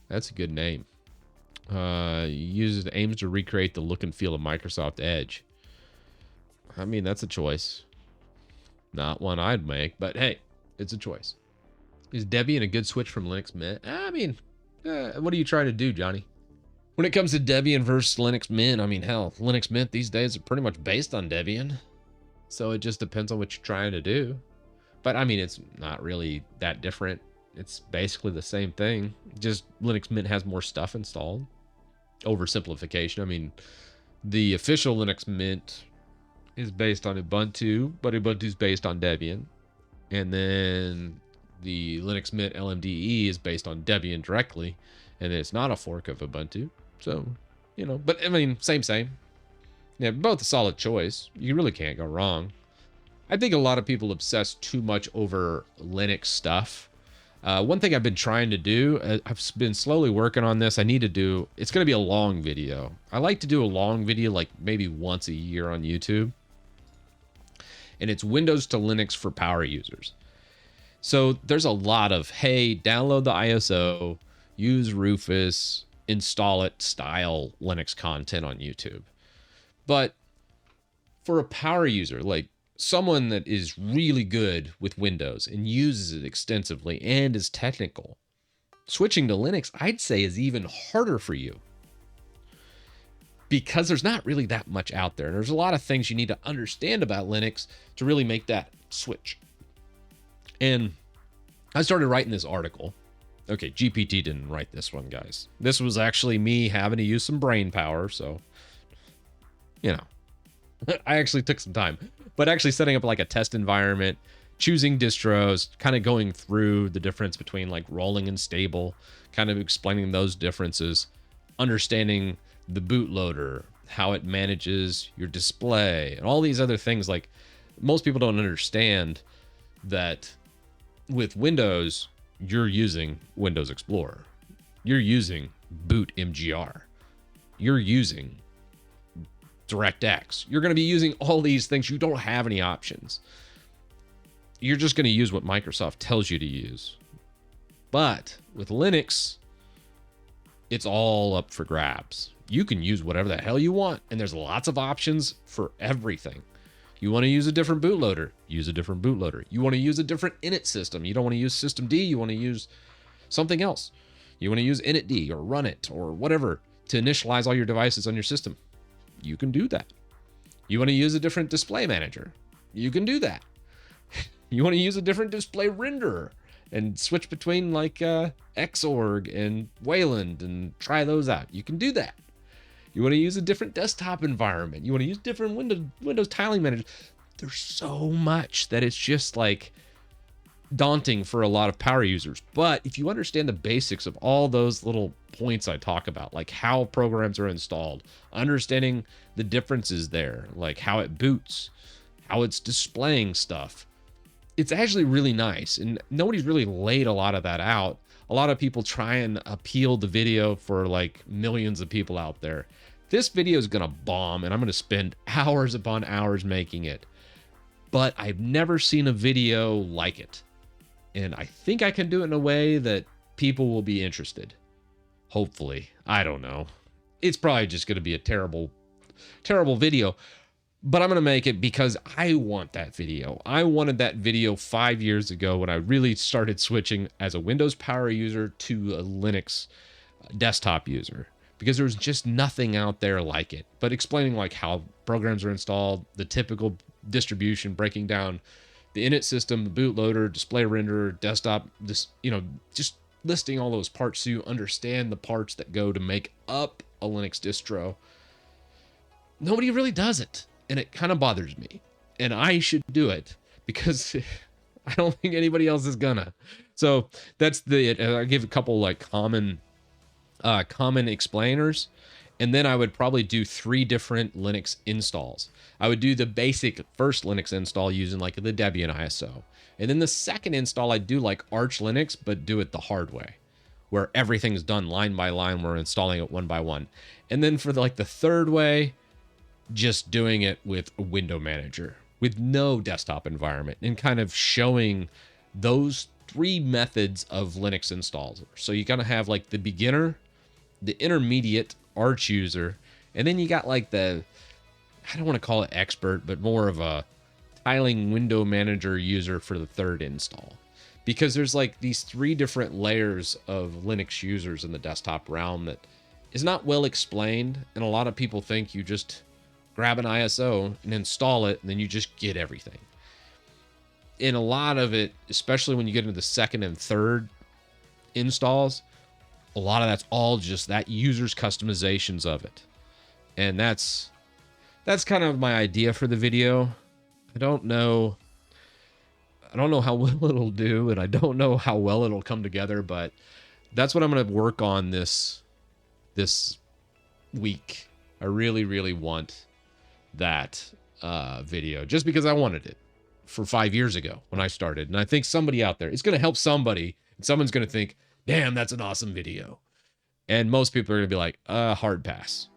That's a good name. Aims to recreate the look and feel of Microsoft Edge. I mean, that's a choice. Not one I'd make, but hey, it's a choice. Is Debian a good switch from Linux Mint? I mean, what are you trying to do, Johnny? When it comes to Debian versus Linux Mint, I mean, hell, Linux Mint these days are pretty much based on Debian. So it just depends on what you're trying to do. But I mean, it's not really that different. It's basically the same thing. Just Linux Mint has more stuff installed. Oversimplification. I mean, the official Linux Mint is based on Ubuntu, but Ubuntu's based on Debian. And then the Linux Mint LMDE is based on Debian directly, and it's not a fork of Ubuntu. So, but I mean, same. Yeah, both a solid choice. You really can't go wrong. I think a lot of people obsess too much over Linux stuff. One thing I've been trying to do, I've been slowly working on this. It's going to be a long video. I like to do a long video like maybe once a year on YouTube. And it's Windows to Linux for power users. So there's a lot of, hey, download the ISO, use Rufus, install it style Linux content on YouTube. But for a power user, like someone that is really good with Windows and uses it extensively and is technical, switching to Linux, I'd say, is even harder for you because there's not really that much out there. And there's a lot of things you need to understand about Linux to really make that switch. And I started writing this article. Okay, GPT didn't write this one, guys. This was actually me having to use some brain power. So, you know, I actually took some time, but actually setting up like a test environment, choosing distros, kind of going through the difference between like rolling and stable, kind of explaining those differences, understanding the bootloader, how it manages your display, and all these other things. Like, most people don't understand that with Windows, you're using Windows Explorer. You're using boot MGR. You're using DirectX. You're going to be using all these things. You don't have any options. You're just going to use what Microsoft tells you to use. But with Linux, it's all up for grabs. You can use whatever the hell you want, and there's lots of options for everything. You want to use a different bootloader, use a different bootloader. You want to use a different init system. You don't want to use systemd, you want to use something else. You want to use initd or runit or whatever to initialize all your devices on your system. You can do that. You want to use a different display manager. You can do that. You want to use a different display renderer and switch between like Xorg and Wayland and try those out. You can do that. You want to use a different desktop environment. You want to use different Windows tiling managers. There's so much that it's just like daunting for a lot of power users. But if you understand the basics of all those little points I talk about, like how programs are installed, understanding the differences there, like how it boots, how it's displaying stuff, it's actually really nice. And nobody's really laid a lot of that out. A lot of people try and appeal the video for like millions of people out there. This video is going to bomb, and I'm going to spend hours upon hours making it. But I've never seen a video like it. And I think I can do it in a way that people will be interested. Hopefully. I don't know. It's probably just going to be a terrible, terrible video. But I'm going to make it because I want that video. I wanted that video 5 years ago when I really started switching as a Windows Power user to a Linux desktop user, because there's just nothing out there like it. But explaining like how programs are installed, the typical distribution, breaking down the init system, the bootloader, display renderer, desktop, this, you know, just listing all those parts so you understand the parts that go to make up a Linux distro. Nobody really does it. And it kind of bothers me, and I should do it because I don't think anybody else is gonna. So that's I give a couple like common explainers, and then I would probably do 3 different Linux installs. I would do the basic first Linux install using like the Debian ISO, and then the second install I'd do like Arch Linux, but do it the hard way, where everything's done line by line. We're installing it one by one, and then for like the third way, just doing it with a window manager with no desktop environment, and kind of showing those 3 methods of Linux installs. So you gotta have like the beginner, the intermediate Arch user, and then you got like the, I don't want to call it expert, but more of a tiling window manager user for the third install. Because there's like these 3 different layers of Linux users in the desktop realm that is not well explained, and a lot of people think you just grab an ISO and install it, and then you just get everything. In a lot of it, especially when you get into the second and third installs, a lot of that's all just that user's customizations of it. And that's kind of my idea for the video. I don't know how well it'll do, and I don't know how well it'll come together, but that's what I'm going to work on this week. I really, really want that video, just because I wanted it for 5 years ago when I started. And I think somebody out there, it's going to help somebody, and someone's going to think, damn, that's an awesome video. And most people are going to be like, hard pass.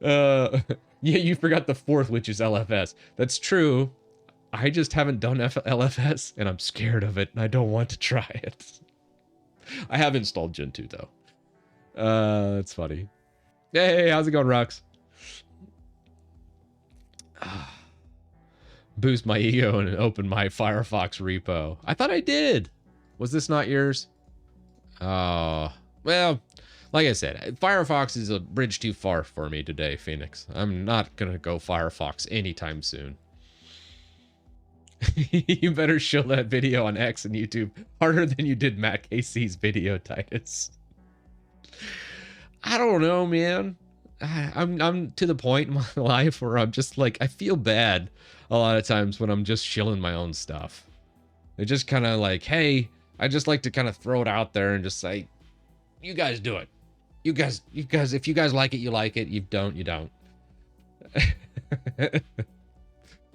Yeah, you forgot the 4th, which is LFS. That's true. I just haven't done LFS, and I'm scared of it, and I don't want to try it. I have installed Gen 2, though. That's funny. Hey, how's it going, Rox? Boost my ego and open my Firefox repo. I thought I did. Was this not yours? Oh, well, like I said, Firefox is a bridge too far for me today, Phoenix. I'm not going to go Firefox anytime soon. You better show that video on X and YouTube harder than you did Matt Casey's video, Titus. I don't know, man. I'm to the point in my life where I'm just like, I feel bad a lot of times when I'm just shilling my own stuff. They're just kind of like, hey, I just like to kind of throw it out there and just say, you guys do it. You guys, if you guys like it, you like it. You don't, you don't.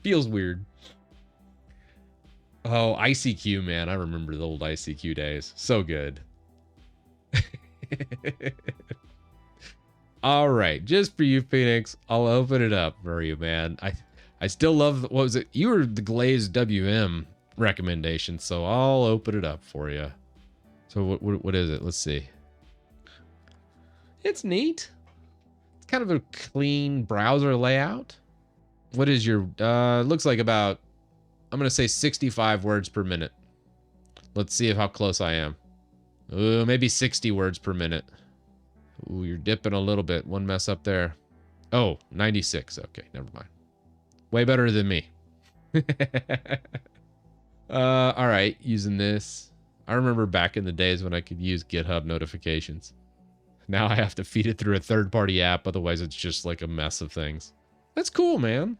Feels weird. Oh, ICQ, man. I remember the old ICQ days. So good. All right, just for you, Phoenix, I'll open it up for you, man. I still love, what was it? You were the glazed WM recommendation, so I'll open it up for you. So what is it? Let's see. It's neat. It's kind of a clean browser layout. What is your, looks like about, I'm going to say 65 words per minute. Let's see how close I am. Ooh, maybe 60 words per minute. Ooh, you're dipping a little bit. One mess up there. Oh, 96. Okay, never mind. Way better than me. All right, using this. I remember back in the days when I could use GitHub notifications. Now I have to feed it through a third-party app, otherwise it's just like a mess of things. That's cool, man.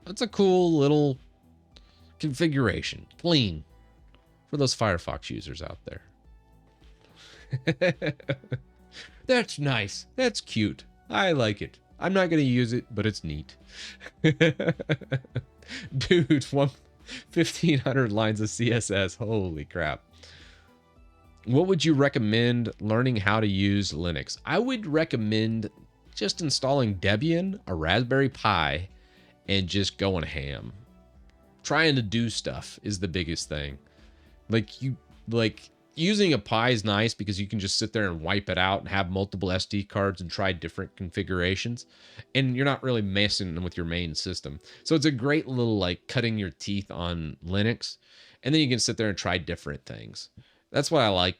That's a cool little configuration. Clean. For those Firefox users out there. That's nice. That's cute. I like it. I'm not going to use it, but it's neat. Dude, 1,500 lines of CSS. Holy crap. What would you recommend learning how to use Linux? I would recommend just installing Debian, a Raspberry Pi, and just going ham. Trying to do stuff is the biggest thing. Using a Pi is nice because you can just sit there and wipe it out and have multiple SD cards and try different configurations. And you're not really messing with your main system. So it's a great little like cutting your teeth on Linux. And then you can sit there and try different things. That's why I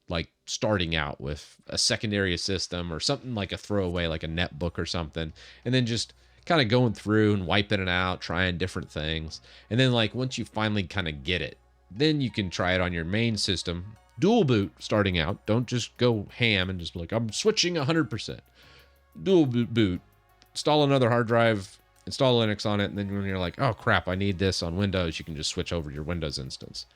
like starting out with a secondary system or something like a throwaway, like a netbook or something. And then just kind of going through and wiping it out, trying different things. And then like once you finally kind of get it, then you can try it on your main system. Dual boot starting out. Don't just go ham and just be like, I'm switching 100%. Dual boot. Install another hard drive, install Linux on it, and then when you're like, oh crap, I need this on Windows, you can just switch over to your Windows instance.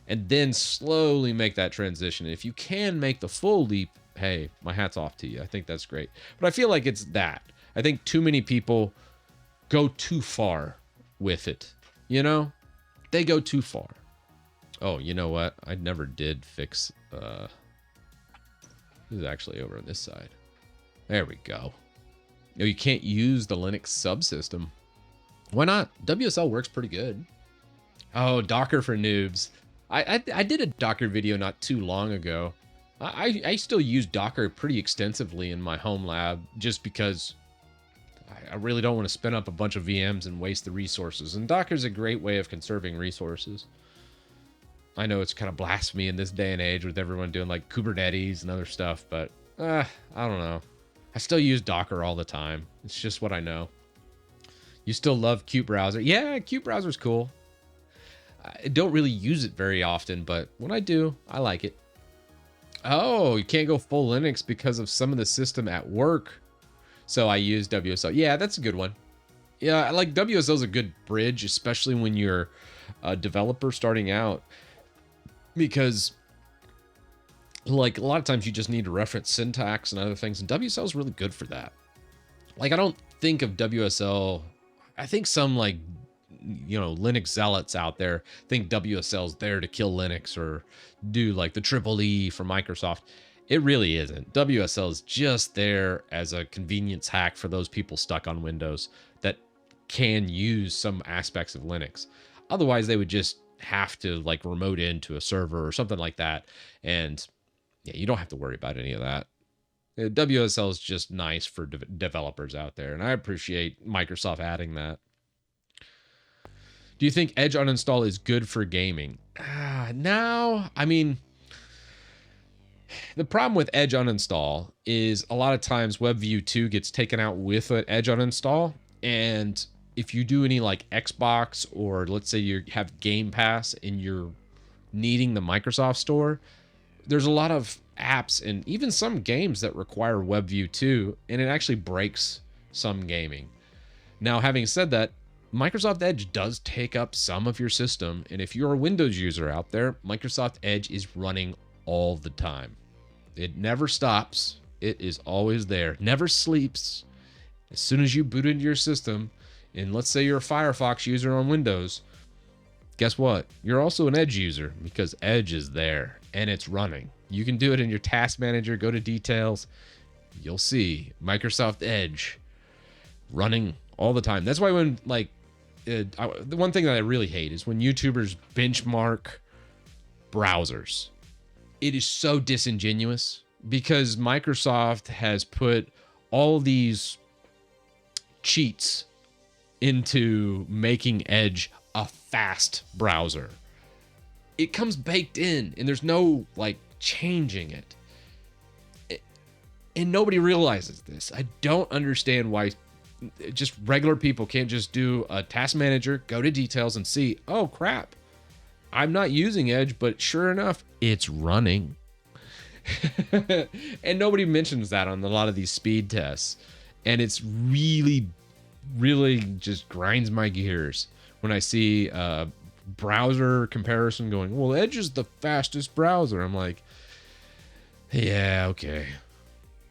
And then slowly make that transition. If you can make the full leap, hey, my hat's off to you. I think that's great. But I feel like it's that. I think too many people go too far with it. You know? They go too far. Oh, you know what? I never did fix, this is actually over on this side. There we go. No, you can't use the Linux subsystem. Why not? WSL works pretty good. Oh, Docker for noobs. I did a Docker video not too long ago. I still use Docker pretty extensively in my home lab just because I really don't want to spin up a bunch of VMs and waste the resources. And Docker's a great way of conserving resources. I know it's kind of blasphemy in this day and age with everyone doing like Kubernetes and other stuff, but I don't know. I still use Docker all the time. It's just what I know. You still love Qt Browser? Yeah, Qt Browser's cool. I don't really use it very often, but when I do, I like it. Oh, you can't go full Linux because of some of the system at work. So I use WSL. Yeah, that's a good one. Yeah, like WSL is a good bridge, especially when you're a developer starting out. Because like a lot of times you just need to reference syntax and other things, and WSL is really good for that. Like I don't think of WSL, I think some like, you know, Linux zealots out there think WSL's there to kill Linux or do like the triple E for Microsoft. It really isn't. WSL is just there as a convenience hack for those people stuck on Windows that can use some aspects of Linux. Otherwise, they would just have to like remote into a server or something like that. And yeah, you don't have to worry about any of that. WSL is just nice for developers out there, and I appreciate Microsoft adding that. Do you think Edge uninstall is good for gaming? No. I mean, the problem with Edge uninstall is a lot of times WebView 2 gets taken out with an Edge uninstall. And if you do any like Xbox, or let's say you have Game Pass and you're needing the Microsoft Store, there's a lot of apps and even some games that require WebView 2, and it actually breaks some gaming. Now, having said that, Microsoft Edge does take up some of your system, and if you're a Windows user out there, Microsoft Edge is running all the time. It never stops. It is always there. Never sleeps. As soon as you boot into your system, and let's say you're a Firefox user on Windows, guess what? You're also an Edge user, because Edge is there and it's running. You can do it in your task manager. Go to details. You'll see Microsoft Edge running all the time. That's why when the one thing that I really hate is when YouTubers benchmark browsers. It is so disingenuous, because Microsoft has put all these cheats into making Edge a fast browser. It comes baked in, and there's no like changing it. And nobody realizes this. I don't understand why just regular people can't just do a task manager, go to details, and see, oh crap, I'm not using Edge, but sure enough, it's running. And nobody mentions that on a lot of these speed tests. And it's really, really just grinds my gears when I see a browser comparison going, well, Edge is the fastest browser. I'm like, yeah, okay,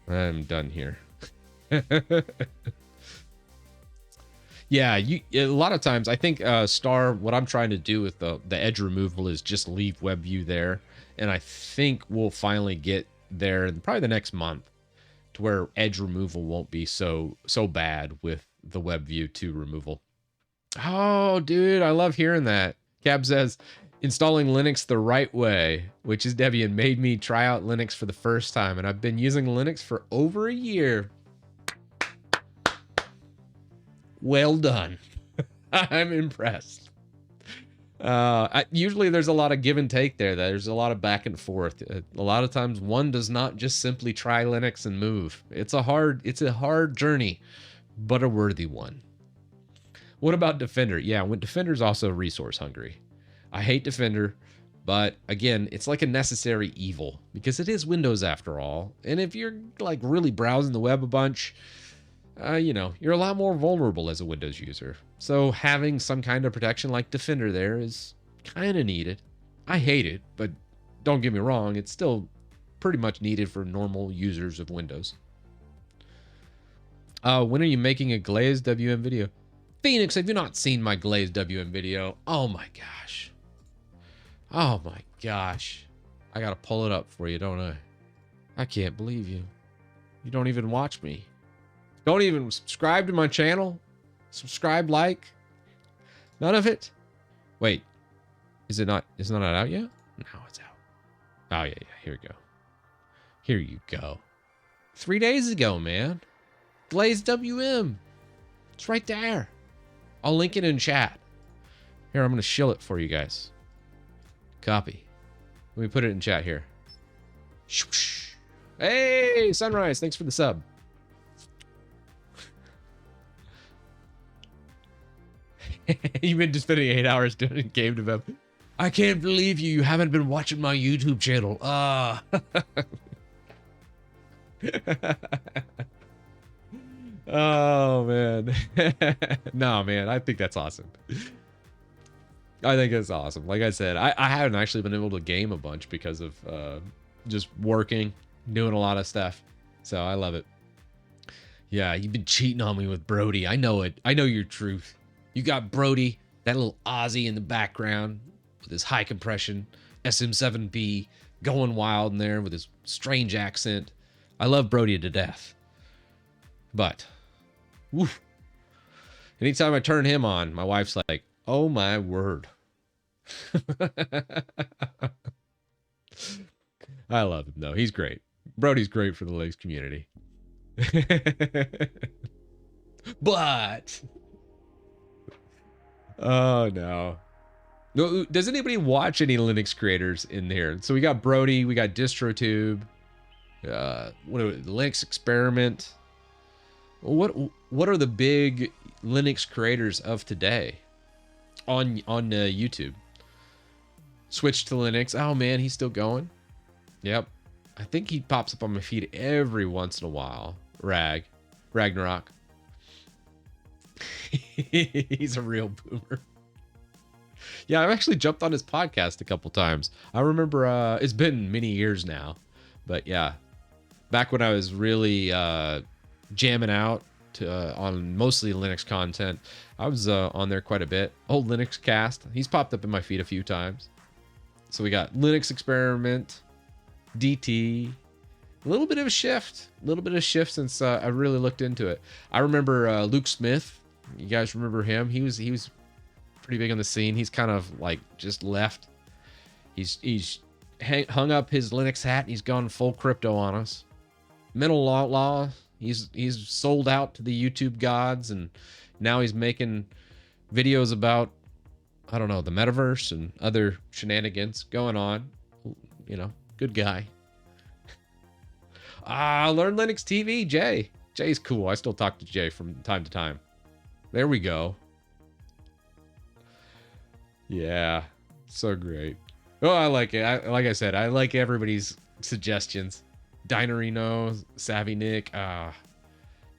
I'm done here. Yeah, a lot of times I think Star, what I'm trying to do with the Edge removal is just leave WebView there, and I think we'll finally get there in probably the next month to where Edge removal won't be so bad with the WebView 2 removal. Oh, dude, I love hearing that. Cab says, installing Linux the right way, which is Debian, made me try out Linux for the first time, and I've been using Linux for over a year. Well done. I'm impressed. Usually there's a lot of give and take there. There's a lot of back and forth. A lot of times one does not just simply try Linux and move. It's a hard journey, but a worthy one. What about Defender? Yeah, when Defender's also resource hungry. I hate Defender, but again, it's like a necessary evil because it is Windows after all. And if you're like really browsing the web a bunch, you're a lot more vulnerable as a Windows user. So having some kind of protection like Defender there is kind of needed. I hate it, but don't get me wrong, it's still pretty much needed for normal users of Windows. When are you making a glazed WM video? Phoenix, have you not seen my glazed WM video? Oh my gosh. Oh my gosh. I gotta pull it up for you, don't I? I can't believe you. You don't even watch me. Don't even subscribe to my channel. Subscribe, like. None of it. Wait. Is it not out yet? No, it's out. Oh, yeah. Here we go. Here you go. 3 days ago, man. Glazed WM. It's right there. I'll link it in chat. Here, I'm going to shill it for you guys. Copy. Let me put it in chat here. Hey, Sunrise. Thanks for the sub. You've been just spending 8 hours doing game development. I can't believe you haven't been watching my YouTube channel. Oh, man. No, man, I think that's awesome. I think that's awesome. Like I said, I haven't actually been able to game a bunch because of just working, doing a lot of stuff. So I love it. Yeah, you've been cheating on me with Brody. I know it. I know your truth. You got Brody, that little Aussie in the background with his high compression SM7B going wild in there with his strange accent. I love Brody to death. But, woof. Anytime I turn him on, my wife's like, oh my word. I love him though. He's great. Brody's great for the Linux community. But oh no. No, does anybody watch any Linux creators in here? So we got Brody, we got DistroTube, Linux Experiment. What are the big Linux creators of today on YouTube? Switch to Linux. Oh man, he's still going. Yep, I think he pops up on my feed every once in a while. Ragnarok. He's a real boomer. Yeah, I've actually jumped on his podcast a couple times. I remember it's been many years now, but yeah, back when I was really jamming out on mostly Linux content, I was on there quite a bit. Old Linux Cast, he's popped up in my feed a few times. So we got Linux Experiment, DT, a little bit of a shift since I really looked into it. I remember Luke Smith. You guys remember him? He was pretty big on the scene. He's kind of like just left. He's hung up his Linux hat and he's gone full crypto on us. Mental Outlaw, he's sold out to the YouTube gods, and now he's making videos about, I don't know, the metaverse and other shenanigans going on. You know, good guy. Learn Linux TV, Jay. Jay's cool. I still talk to Jay from time to time. There we go. Yeah, so great. Oh, I like it. Like I said, I like everybody's suggestions. Dinerino, Savvy Nick. I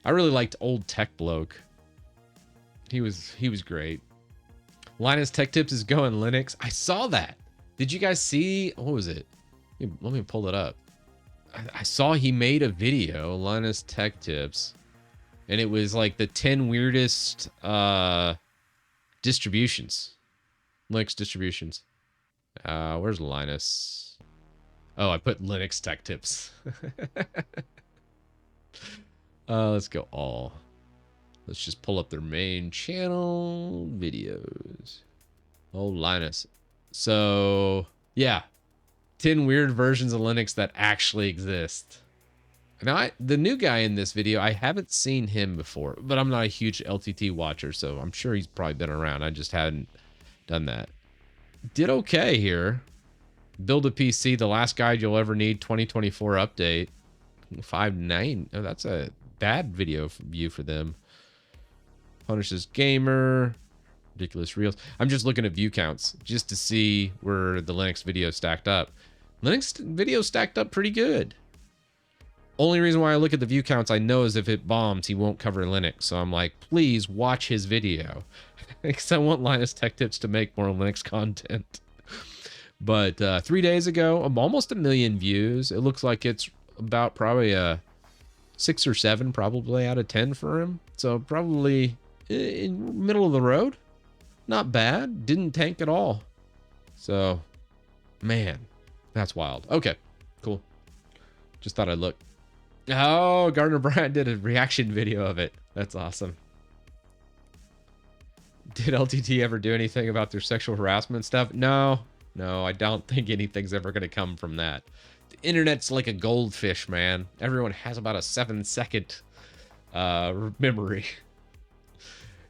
really liked Old Tech Bloke. He was great. Linus Tech Tips is going Linux. I saw that. Did you guys see? What was it? Let me pull it up. I saw he made a video, Linus Tech Tips, and it was like the 10 weirdest distributions. Linux distributions. Where's Linus? Oh, I put Linux Tech Tips. Let's go all. Let's just pull up their main channel videos. Oh, Linus. So, yeah. 10 weird versions of Linux that actually exist. Now, the new guy in this video, I haven't seen him before, but I'm not a huge LTT watcher, so I'm sure he's probably been around. I just hadn't done that. Did okay here. Build a PC, the last guide you'll ever need, 2024 update. 5.9. Oh, that's a bad video view for them. Punishes gamer. Ridiculous reels. I'm just looking at view counts just to see where the Linux video stacked up. Linux video stacked up pretty good. Only reason why I look at the view counts, I know, is if it bombs, he won't cover Linux. So I'm like, please watch his video. Because I want Linus Tech Tips to make more Linux content. But 3 days ago, almost 1 million views. It looks like it's about probably a 6 or 7 probably out of 10 for him. So probably in middle of the road. Not bad. Didn't tank at all. So, man, that's wild. Okay, cool. Just thought I'd look. Oh, Gardner Bryant did a reaction video of it. That's awesome. Did LTT ever do anything about their sexual harassment stuff? No, I don't think anything's ever going to come from that. The internet's like a goldfish, man. Everyone has about a 7-second memory.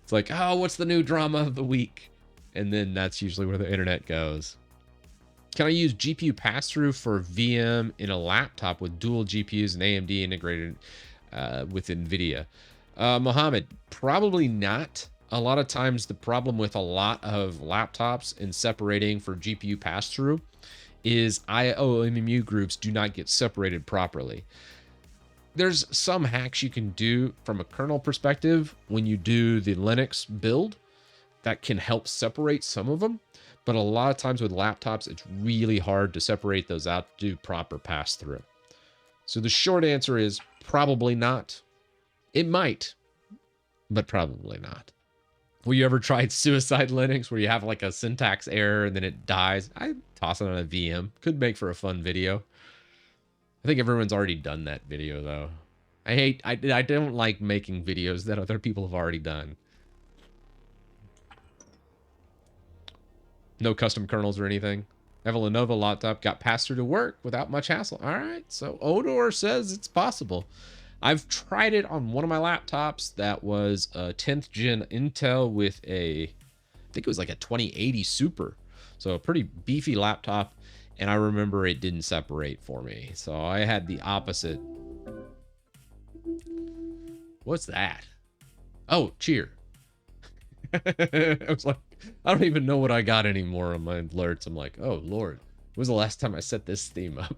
It's like, oh, what's the new drama of the week? And then that's usually where the internet goes. Can I use GPU pass-through for VM in a laptop with dual GPUs and AMD integrated with NVIDIA? Mohammed, probably not. A lot of times the problem with a lot of laptops in separating for GPU pass-through is IOMMU groups do not get separated properly. There's some hacks you can do from a kernel perspective when you do the Linux build that can help separate some of them. But a lot of times with laptops, it's really hard to separate those out to do proper pass-through. So the short answer is probably not. It might, but probably not. Well, you ever tried Suicide Linux where you have like a syntax error and then it dies? I toss it on a VM. Could make for a fun video. I think everyone's already done that video though. I don't like making videos that other people have already done. No custom kernels or anything. Have a Lenovo laptop, got passed through to work without much hassle. All right, so Odor says it's possible. I've tried it on one of my laptops that was a 10th gen Intel with a, I think it was like a 2080 Super. So a pretty beefy laptop. And I remember it didn't separate for me. So I had the opposite. What's that? Oh, cheer. I was like, I don't even know what I got anymore on my alerts. I'm like, oh, Lord. When was the last time I set this theme up?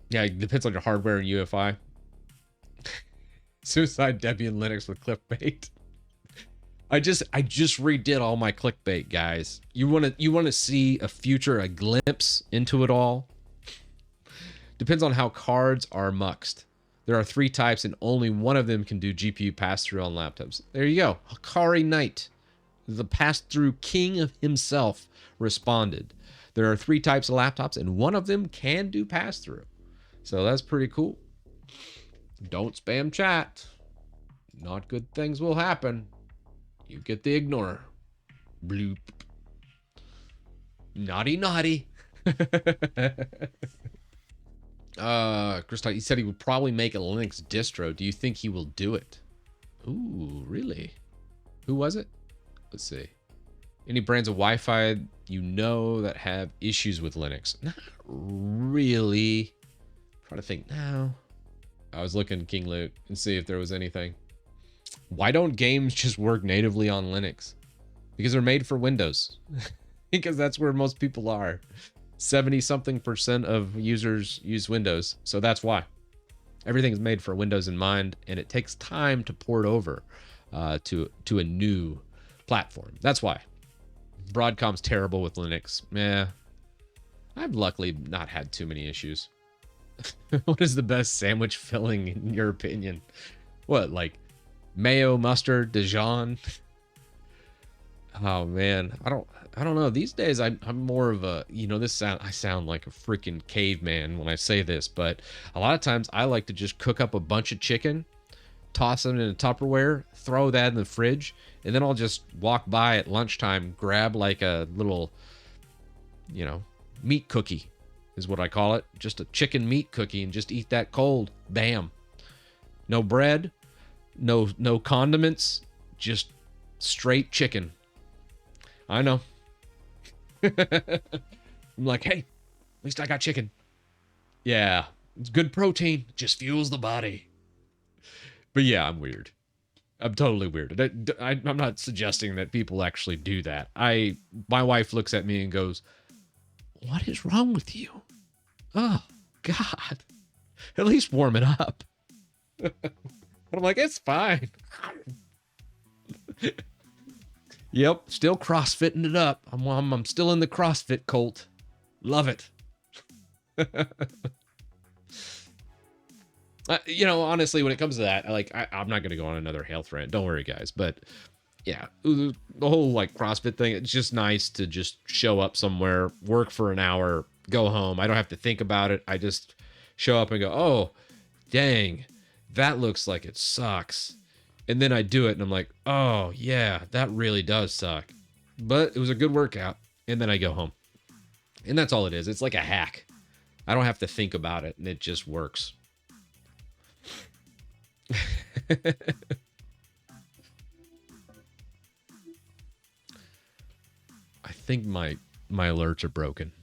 Yeah, it depends on your hardware and UEFI. Suicide Debian Linux with clickbait. I just redid all my clickbait, guys. You wanna see a future, a glimpse into it all? Depends on how cards are muxed. There are 3 types, and only one of them can do GPU pass-through on laptops. There you go. Hikari Knight, the pass-through king of himself, responded. There are 3 types of laptops, and one of them can do pass-through. So that's pretty cool. Don't spam chat. Not good things will happen. You get the ignore. Bloop. Naughty, naughty. Chris, he said he would probably make a Linux distro. Do you think he will do it? Ooh, really? Who was it? Let's see. Any brands of Wi-Fi you know that have issues with Linux? Not really. Trying to think now. I was looking King Luke and see if there was anything. Why don't games just work natively on Linux? Because they're made for Windows. Because that's where most people are. 70-something% of users use Windows. So that's why. Everything's made for Windows in mind, and it takes time to port over to a new platform. That's why. Broadcom's terrible with Linux. Yeah. I've luckily not had too many issues. What is the best sandwich filling in your opinion? What, like mayo, mustard, Dijon? Oh man, I don't know. These days I'm more of a, I sound like a freaking caveman when I say this, but a lot of times I like to just cook up a bunch of chicken, toss them in a Tupperware, throw that in the fridge, and then I'll just walk by at lunchtime, grab like a little, meat cookie is what I call it. Just a chicken meat cookie, and just eat that cold. Bam. No bread, no condiments, just straight chicken. I know. I'm like, hey, at least I got chicken. Yeah, it's good protein. Just fuels the body. But yeah, I'm weird. I'm totally weird. I'm not suggesting that people actually do that. My wife looks at me and goes, "What is wrong with you? Oh, God. At least warm it up." But I'm like, it's fine. Yep, still CrossFitting it up. I'm still in the CrossFit cult. Love it. Honestly, when it comes to that, I'm not going to go on another health rant. Don't worry, guys. But yeah, the whole CrossFit thing, it's just nice to just show up somewhere, work for an hour, go home. I don't have to think about it. I just show up and go, oh, dang, that looks like it sucks. And then I do it and I'm like, oh yeah, that really does suck. But it was a good workout. And then I go home. And that's all it is. It's like a hack. I don't have to think about it and it just works. I think my alerts are broken.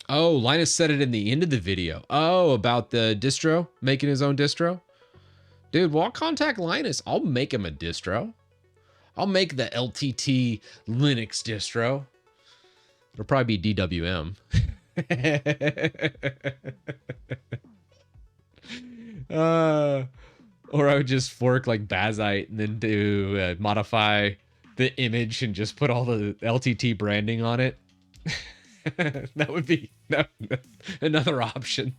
Oh, Linus said it in the end of the video. Oh, about the distro, making his own distro. Dude, well, I'll contact Linus. I'll make him a distro. I'll make the LTT Linux distro. It'll probably be DWM. Or I would just fork like Bazite and then do modify the image and just put all the LTT branding on it. That would be another option.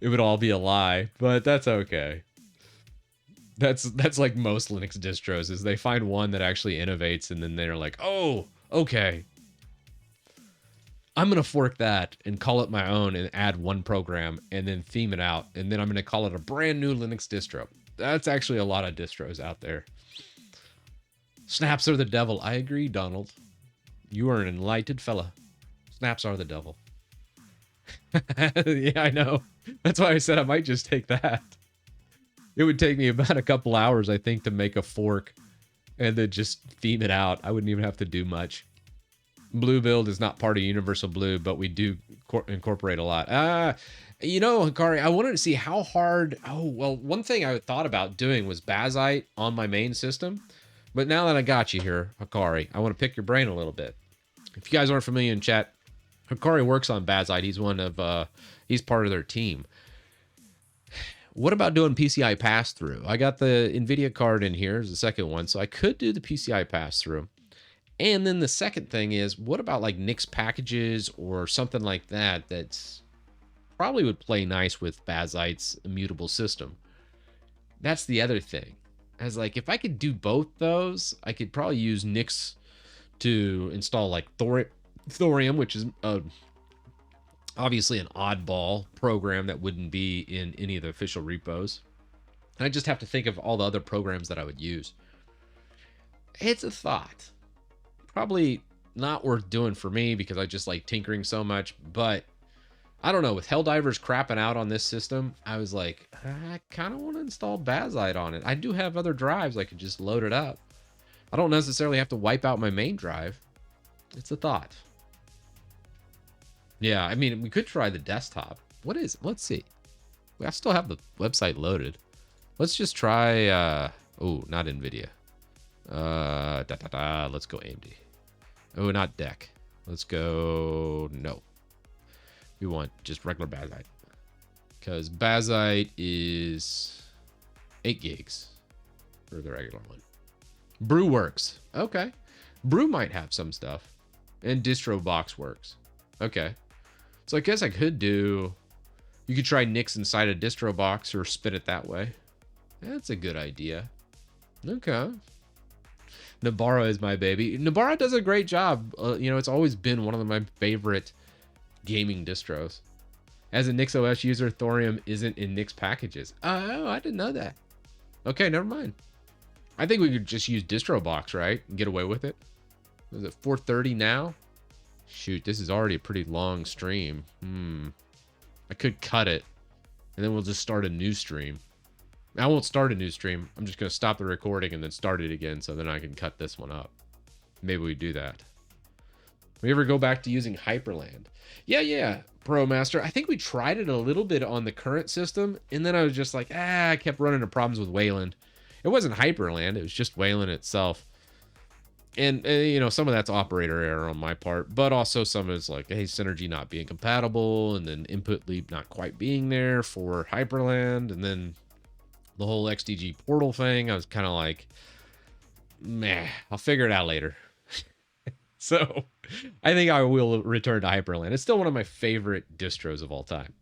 It would all be a lie, but that's okay. That's like most Linux distros, is they find one that actually innovates and then they're like, oh, okay, I'm going to fork that and call it my own and add one program and then theme it out. And then I'm going to call it a brand new Linux distro. That's actually a lot of distros out there. Snaps are the devil. I agree, Donald. You are an enlightened fella. Snaps are the devil. Yeah, I know. That's why I said I might just take that. It would take me about a couple hours, I think, to make a fork and then just theme it out. I wouldn't even have to do much. Blue build is not part of Universal Blue, but we do incorporate a lot. You know, Hikari, I wanted to see how hard... Oh, well, one thing I thought about doing was Bazite on my main system. But now that I got you here, Hikari, I want to pick your brain a little bit. If you guys aren't familiar in chat, Hikari works on Bazite. He's one of... he's part of their team. What about doing PCI pass-through? I got the NVIDIA card in here as the second one, so I could do the PCI pass-through. And then the second thing is, what about like Nix packages or something like that that's probably would play nice with Bazite's immutable system? That's the other thing. I was like, if I could do both those, I could probably use Nix to install like Thorium, which is obviously an oddball program that wouldn't be in any of the official repos. And I just have to think of all the other programs that I would use. It's a thought. Probably not worth doing for me because I just like tinkering so much, but I don't know, with Helldivers crapping out on this system, I was like, I kind of want to install Bazite on it. I do have other drives, I could just load it up. I don't necessarily have to wipe out my main drive. It's a thought. Yeah, I mean, we could try the desktop. What is it? Let's see. I still have the website loaded. Let's just try, oh, not NVIDIA. Let's go AMD. Oh, not DEC. Let's go, no. We want just regular Bazite. Because Bazite is 8 gigs for the regular one. Brew works. Okay. Brew might have some stuff. And DistroBox works. Okay. So I guess I could do... You could try Nix inside a DistroBox or spin it that way. That's a good idea. Okay. Nabara is my baby. Nabara does a great job. You know, it's always been one of my favorite gaming distros. As a NixOS user, Thorium isn't in Nix packages. Oh, I didn't know that. Okay, never mind. I think we could just use DistroBox, right? And get away with it. Is it 4:30 now? Shoot, this is already a pretty long stream. I could cut it, and then we'll just start a new stream. I won't start a new stream. I'm just going to stop the recording and then start it again so then I can cut this one up. Maybe we do that. We ever go back to using Hyperland? Yeah, Pro Master. I think we tried it a little bit on the current system, and then I was just like, I kept running into problems with Wayland. It wasn't Hyperland, it was just Wayland itself. And you know, some of that's operator error on my part, but also some of it's like, hey, Synergy not being compatible, and then input leap not quite being there for Hyperland, and then the whole XDG portal thing. I was kind of like, meh, I'll figure it out later. So I think I will return to Hyperland. It's still one of my favorite distros of all time.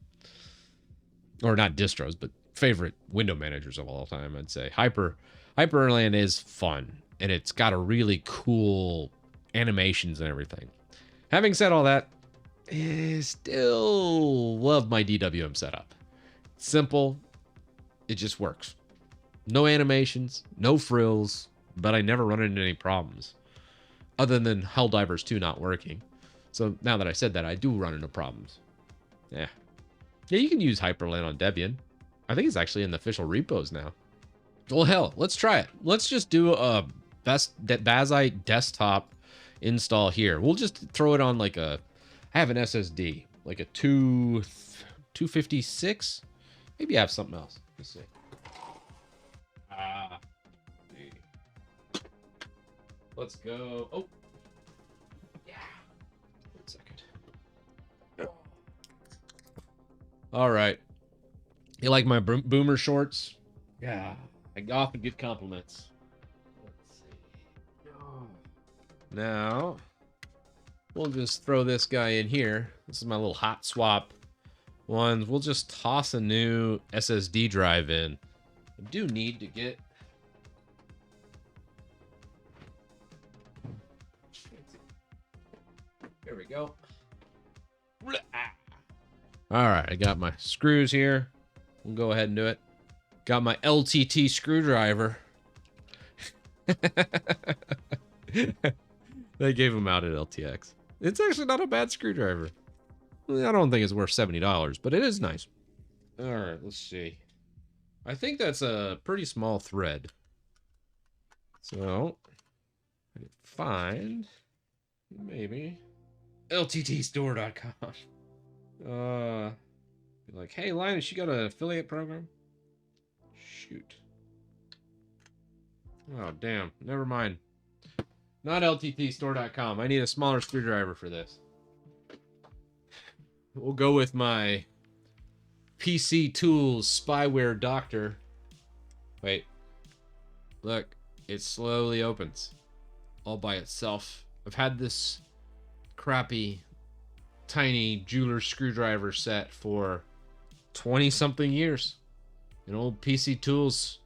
Or not distros, but favorite window managers of all time, I'd say. Hyperland is fun, and it's got a really cool animations and everything. Having said all that, I still love my DWM setup. It's simple. It just works. No animations, no frills, but I never run into any problems. Other than Helldivers 2 not working. So now that I said that, I do run into problems. Yeah, you can use Hyperland on Debian. I think it's actually in the official repos now. Well, hell, let's try it. Let's just do a Bazite desktop install here. We'll just throw it on like a... I have an SSD, like a 256. Maybe I have something else. Let's see. Let's go. Oh, yeah. 1 second. All right. You like my boomer shorts? Yeah. I often get compliments. Let's see. Now, we'll just throw this guy in here. This is my little hot swap ones. We'll just toss a new SSD drive in. I do need to get... Here we go. All right, I got my screws here. We'll go ahead and do it. Got my LTT screwdriver. They gave them out at LTX. It's actually not a bad screwdriver. I don't think it's worth $70, but it is nice. All right, let's see. I think that's a pretty small thread. So, find, maybe, lttstore.com. Be like, hey, Linus, you got an affiliate program? Shoot. Oh, damn. Never mind. Not lttstore.com. I need a smaller screwdriver for this. We'll go with my PC Tools Spyware Doctor. Wait. Look. It slowly opens. All by itself. I've had this crappy, tiny jeweler screwdriver set for 20-something years. An old PC Tools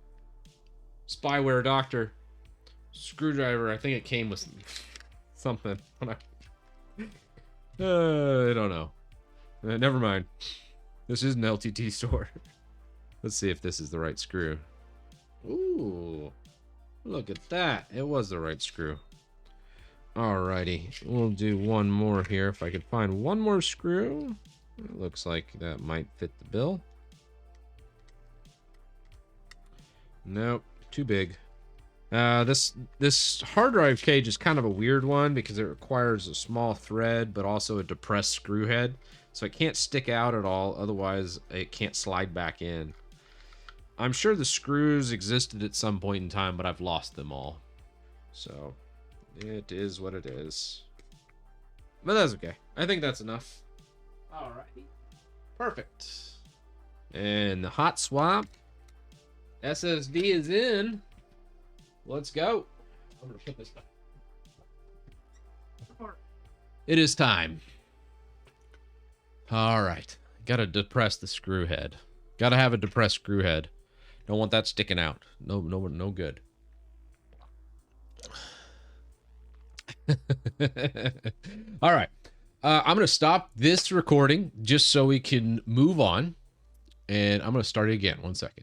Spyware Doctor screwdriver. I think it came with something. I don't know. Never mind. This is an LTT store. Let's see if this is the right screw. Ooh. Look at that. It was the right screw. Alrighty. We'll do one more here. If I could find one more screw. It looks like that might fit the bill. Nope. Too big. This hard drive cage is kind of a weird one because it requires a small thread but also a depressed screw head. So it can't stick out at all. Otherwise, it can't slide back in. I'm sure the screws existed at some point in time, but I've lost them all. So, it is what it is. But that's okay. I think that's enough. Alrighty. Perfect. And the hot swap. SSD is in. Let's go. I'm gonna put this back. It is time. Alright. Gotta depress the screw head. Gotta have a depressed screw head. Don't want that sticking out. No good. All right. I'm going to stop this recording just so we can move on. And I'm going to start it again. 1 second.